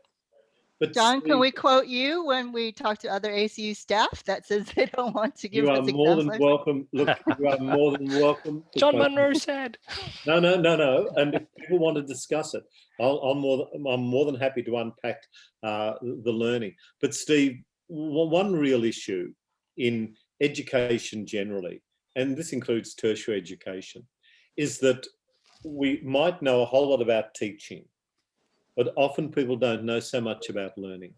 But John, can we quote you when we talk to other ACU staff that says they don't want to give us examples? You are more than welcome. Look, you are more than welcome. John Munro said. No. And if people want to discuss it, I'm more than happy to unpack the learning. But Steve, one real issue in education generally, and this includes tertiary education, is that we might know a whole lot about teaching, but often people don't know so much about learning.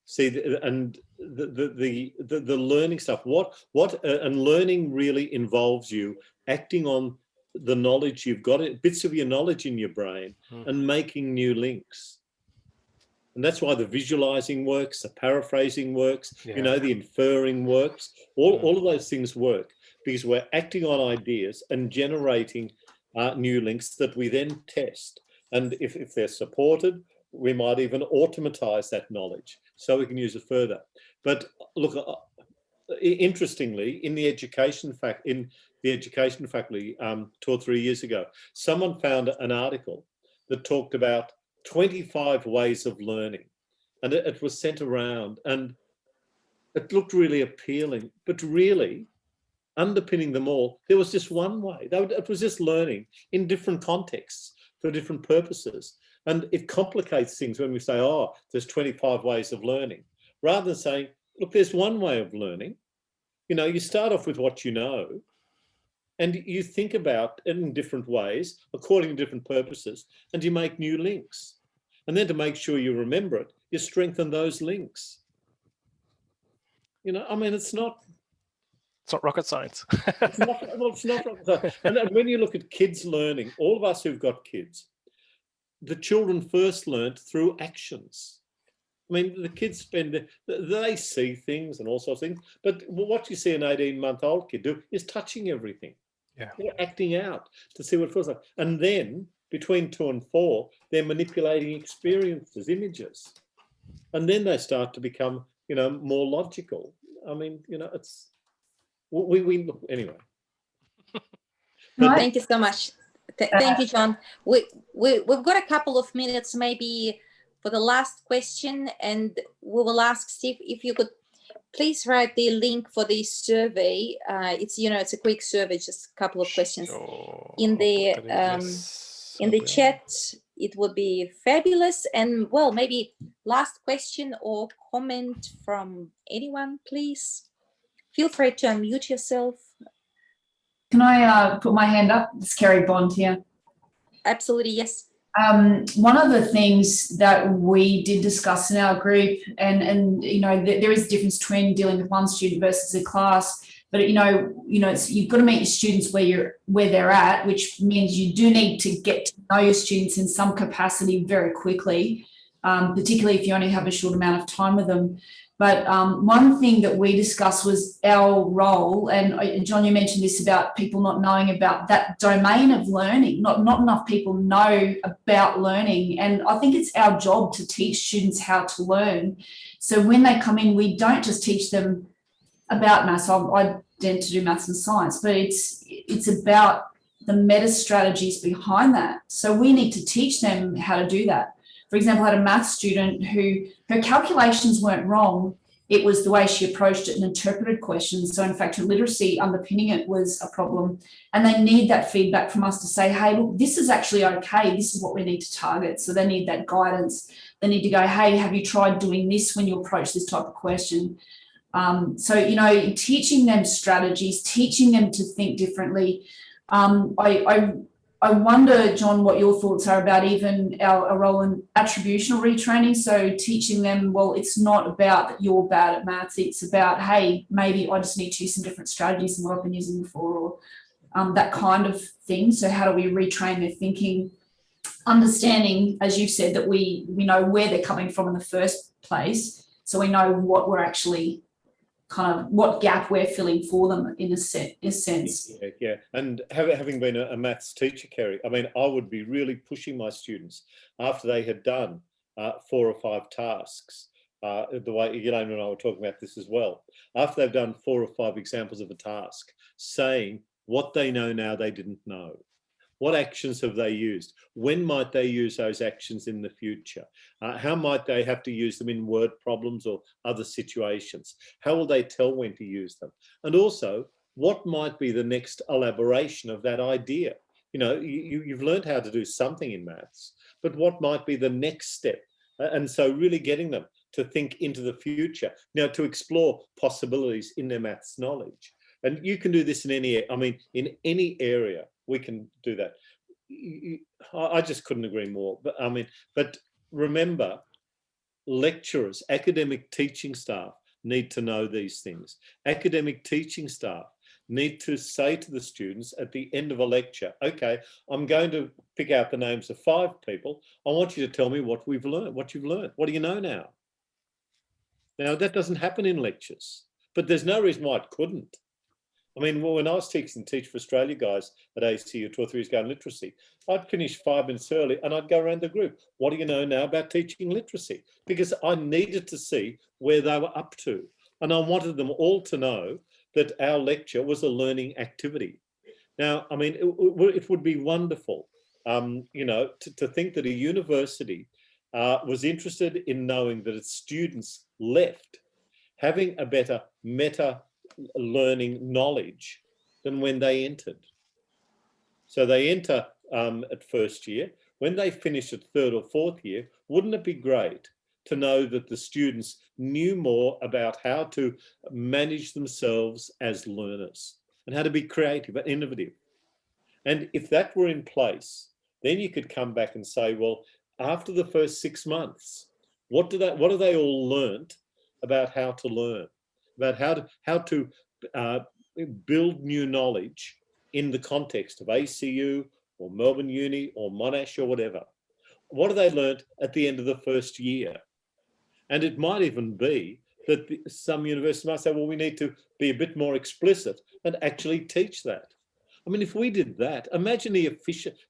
See, and the learning stuff. And learning really involves you acting on the knowledge you've got, bits of your knowledge in your brain, and making new links. And that's why the visualizing works, the paraphrasing works, the inferring works. All of those things work because we're acting on ideas and generating new links that we then test. And if they're supported, we might even automatize that knowledge so we can use it further. But look, interestingly, in the education faculty 2 or 3 years ago, someone found an article that talked about 25 ways of learning, and it was sent around, and it looked really appealing, but really underpinning them all, there was just one way. It was just learning in different contexts for different purposes. And it complicates things when we say, oh, there's 25 ways of learning, rather than saying, look, there's one way of learning. You know, you start off with what you know, and you think about it in different ways, according to different purposes, and you make new links. And then to make sure you remember it, you strengthen those links. You know, I mean, it's not rocket science. it's not rocket science. And when you look at kids learning, all of us who've got kids, the children first learnt through actions. I mean, the kids they see things and all sorts of things, but what you see an 18-month-old kid do is touching everything. Yeah. They're acting out to see what it feels like. And then between 2 and 4, they're manipulating experiences, images. And then they start to become, you know, more logical. I mean, you know, it's, we anyway. Thank you so much. Thank you, John. We've got a couple of minutes maybe for the last question, and we will ask Steve if you could please write the link for the survey. It's a quick survey, just a couple of questions. Sure. In the chat. It would be fabulous. And well, maybe last question or comment from anyone, please. Feel free to unmute yourself. Can I put my hand up? It's Kerry Bond here. Absolutely, yes. One of the things that we did discuss in our group, and you know, there is a difference between dealing with one student versus a class, but you've got to meet your students where they're at, which means you do need to get to know your students in some capacity very quickly, particularly if you only have a short amount of time with them. But one thing that we discussed was our role, and John, you mentioned this about people not knowing about that domain of learning. Not enough people know about learning, and I think it's our job to teach students how to learn. So when they come in, we don't just teach them about maths. I tend to do maths and science, but it's about the meta strategies behind that. So we need to teach them how to do that. For example, I had a maths student who her calculations weren't wrong. It was the way she approached it and interpreted questions. So in fact, her literacy underpinning it was a problem. And they need that feedback from us to say, hey, look, this is actually okay. This is what we need to target. So they need that guidance. They need to go, hey, have you tried doing this when you approach this type of question? So, you know, teaching them strategies, teaching them to think differently. I wonder, John, what your thoughts are about even our role in attributional retraining. So teaching them, well, it's not about that you're bad at maths. It's about, hey, maybe I just need to use some different strategies than what I've been using before, or that kind of thing. So how do we retrain their thinking? Understanding, as you've said, that we know where they're coming from in the first place. So we know what we're actually kind of what gap we're filling for them in a sense. Yeah. And having been a maths teacher, Kerry, I mean, I would be really pushing my students after they had done 4 or 5 tasks. The way Elaine and I were talking about this as well. After they've done 4 or 5 examples of a task, saying what they know now they didn't know. What actions have they used? When might they use those actions in the future? How might they have to use them in word problems or other situations? How will they tell when to use them? And also, what might be the next elaboration of that idea? You know, you've learned how to do something in maths, but what might be the next step? And so really getting them to think into the future, you know, to explore possibilities in their maths knowledge. And you can do this in any area. We can do that. I just couldn't agree more. But remember, lecturers, academic teaching staff need to know these things. Academic teaching staff need to say to the students at the end of a lecture, okay, I'm going to pick out the names of 5 people. I want you to tell me what we've learned, what you've learned. What do you know now? Now, that doesn't happen in lectures, but there's no reason why it couldn't. I mean, when I was teaching Teach for Australia guys at ACU 2 or 3 years ago in literacy, I'd finish 5 minutes early and I'd go around the group. What do you know now about teaching literacy? Because I needed to see where they were up to. And I wanted them all to know that our lecture was a learning activity. Now, I mean, it would be wonderful, you know, to think that a university was interested in knowing that its students left having a better meta learning knowledge than when they entered. So they enter at first year. When they finish at third or fourth year, wouldn't it be great to know that the students knew more about how to manage themselves as learners and how to be creative and innovative? And if that were in place, then you could come back and say, well, after the first 6 months, what have they all learned about how to learn, about how to build new knowledge in the context of ACU or Melbourne Uni or Monash or whatever? What have they learned at the end of the first year? And it might even be that some universities might say, well, we need to be a bit more explicit and actually teach that. I mean, if we did that, imagine the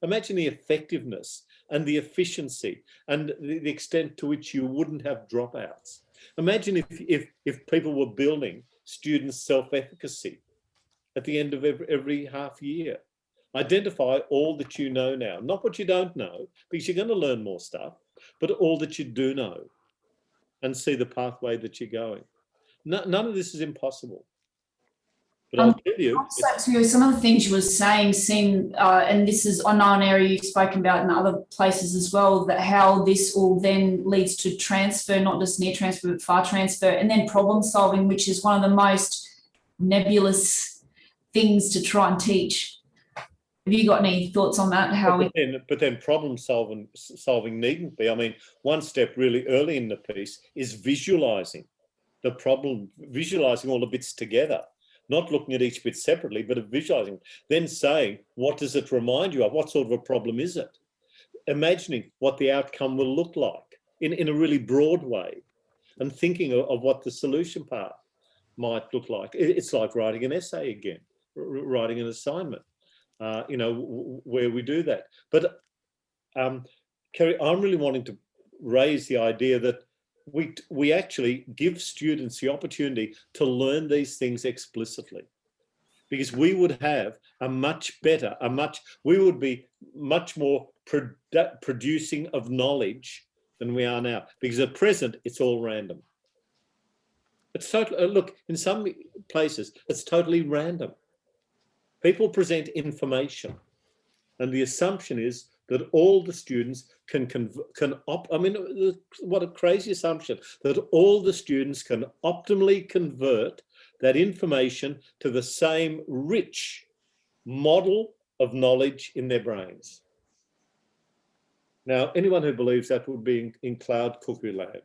effectiveness and the efficiency and the extent to which you wouldn't have dropouts. Imagine if people were building students' self-efficacy at the end of every half year. Identify all that you know now, not what you don't know, because you're going to learn more stuff, but all that you do know, and see the pathway that you're going. None of this is impossible. But I'll tell you, some of the things you were saying seem, and this is I know an area you've spoken about in other places as well, that how this all then leads to transfer, not just near transfer, but far transfer, and then problem solving, which is one of the most nebulous things to try and teach. Have you got any thoughts on that? But then problem solving needn't be. I mean, one step really early in the piece is visualizing the problem, visualizing all the bits together. Not looking at each bit separately, but visualizing, then saying, what does it remind you of? What sort of a problem is it? Imagining what the outcome will look like in a really broad way, and thinking of what the solution path might look like. It's like writing an essay again, writing an assignment, you know, where we do that. But Kerry, I'm really wanting to raise the idea that we actually give students the opportunity to learn these things explicitly, because we would have we would be much more producing of knowledge than we are now, because at present it's all random. It's totally, look, in some places it's totally random. People present information and the assumption is that all the students I mean, what a crazy assumption, that all the students can optimally convert that information to the same rich model of knowledge in their brains. Now, anyone who believes that would be in cloud cuckoo land.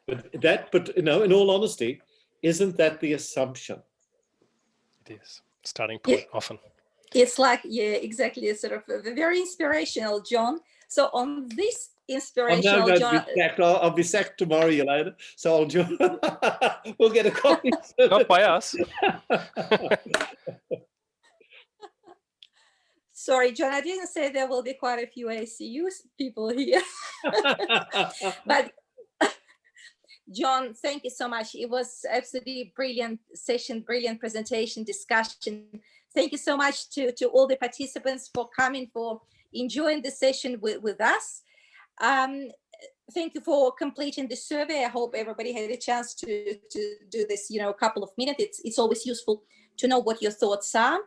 But you know, in all honesty, isn't that the assumption? It is. Starting point often. It's like, yeah, exactly. It's sort of very inspirational, John. So on this inspirational, John, I'll be sacked tomorrow, Yelena. So I'll join. We'll get a copy. Not by us. Sorry, John, I didn't say there will be quite a few ACU people here. But John, thank you so much. It was absolutely brilliant session, brilliant presentation, discussion. Thank you so much to all the participants for coming, for enjoying the session with us. Thank you for completing the survey. I hope everybody had a chance to do this, you know, a couple of minutes. It's always useful to know what your thoughts are.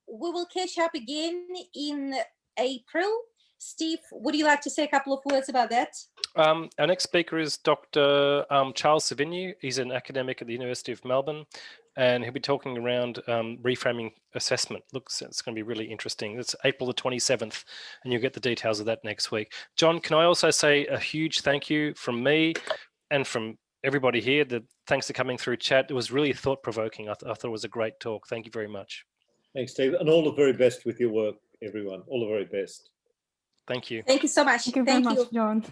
We will catch up again in April. Steve, would you like to say a couple of words about that? Our next speaker is Dr. Charles Savigny. He's an academic at the University of Melbourne, and he'll be talking around reframing assessment. Looks, it's going to be really interesting. It's April the 27th, and you'll get the details of that next week. John, can I also say a huge thank you from me and from everybody here. Thanks for coming through chat. It was really thought-provoking. I thought it was a great talk. Thank you very much. Thanks, Steve, and all the very best with your work, everyone. All the very best. Thank you. Thank you so much. Thank you very much, John.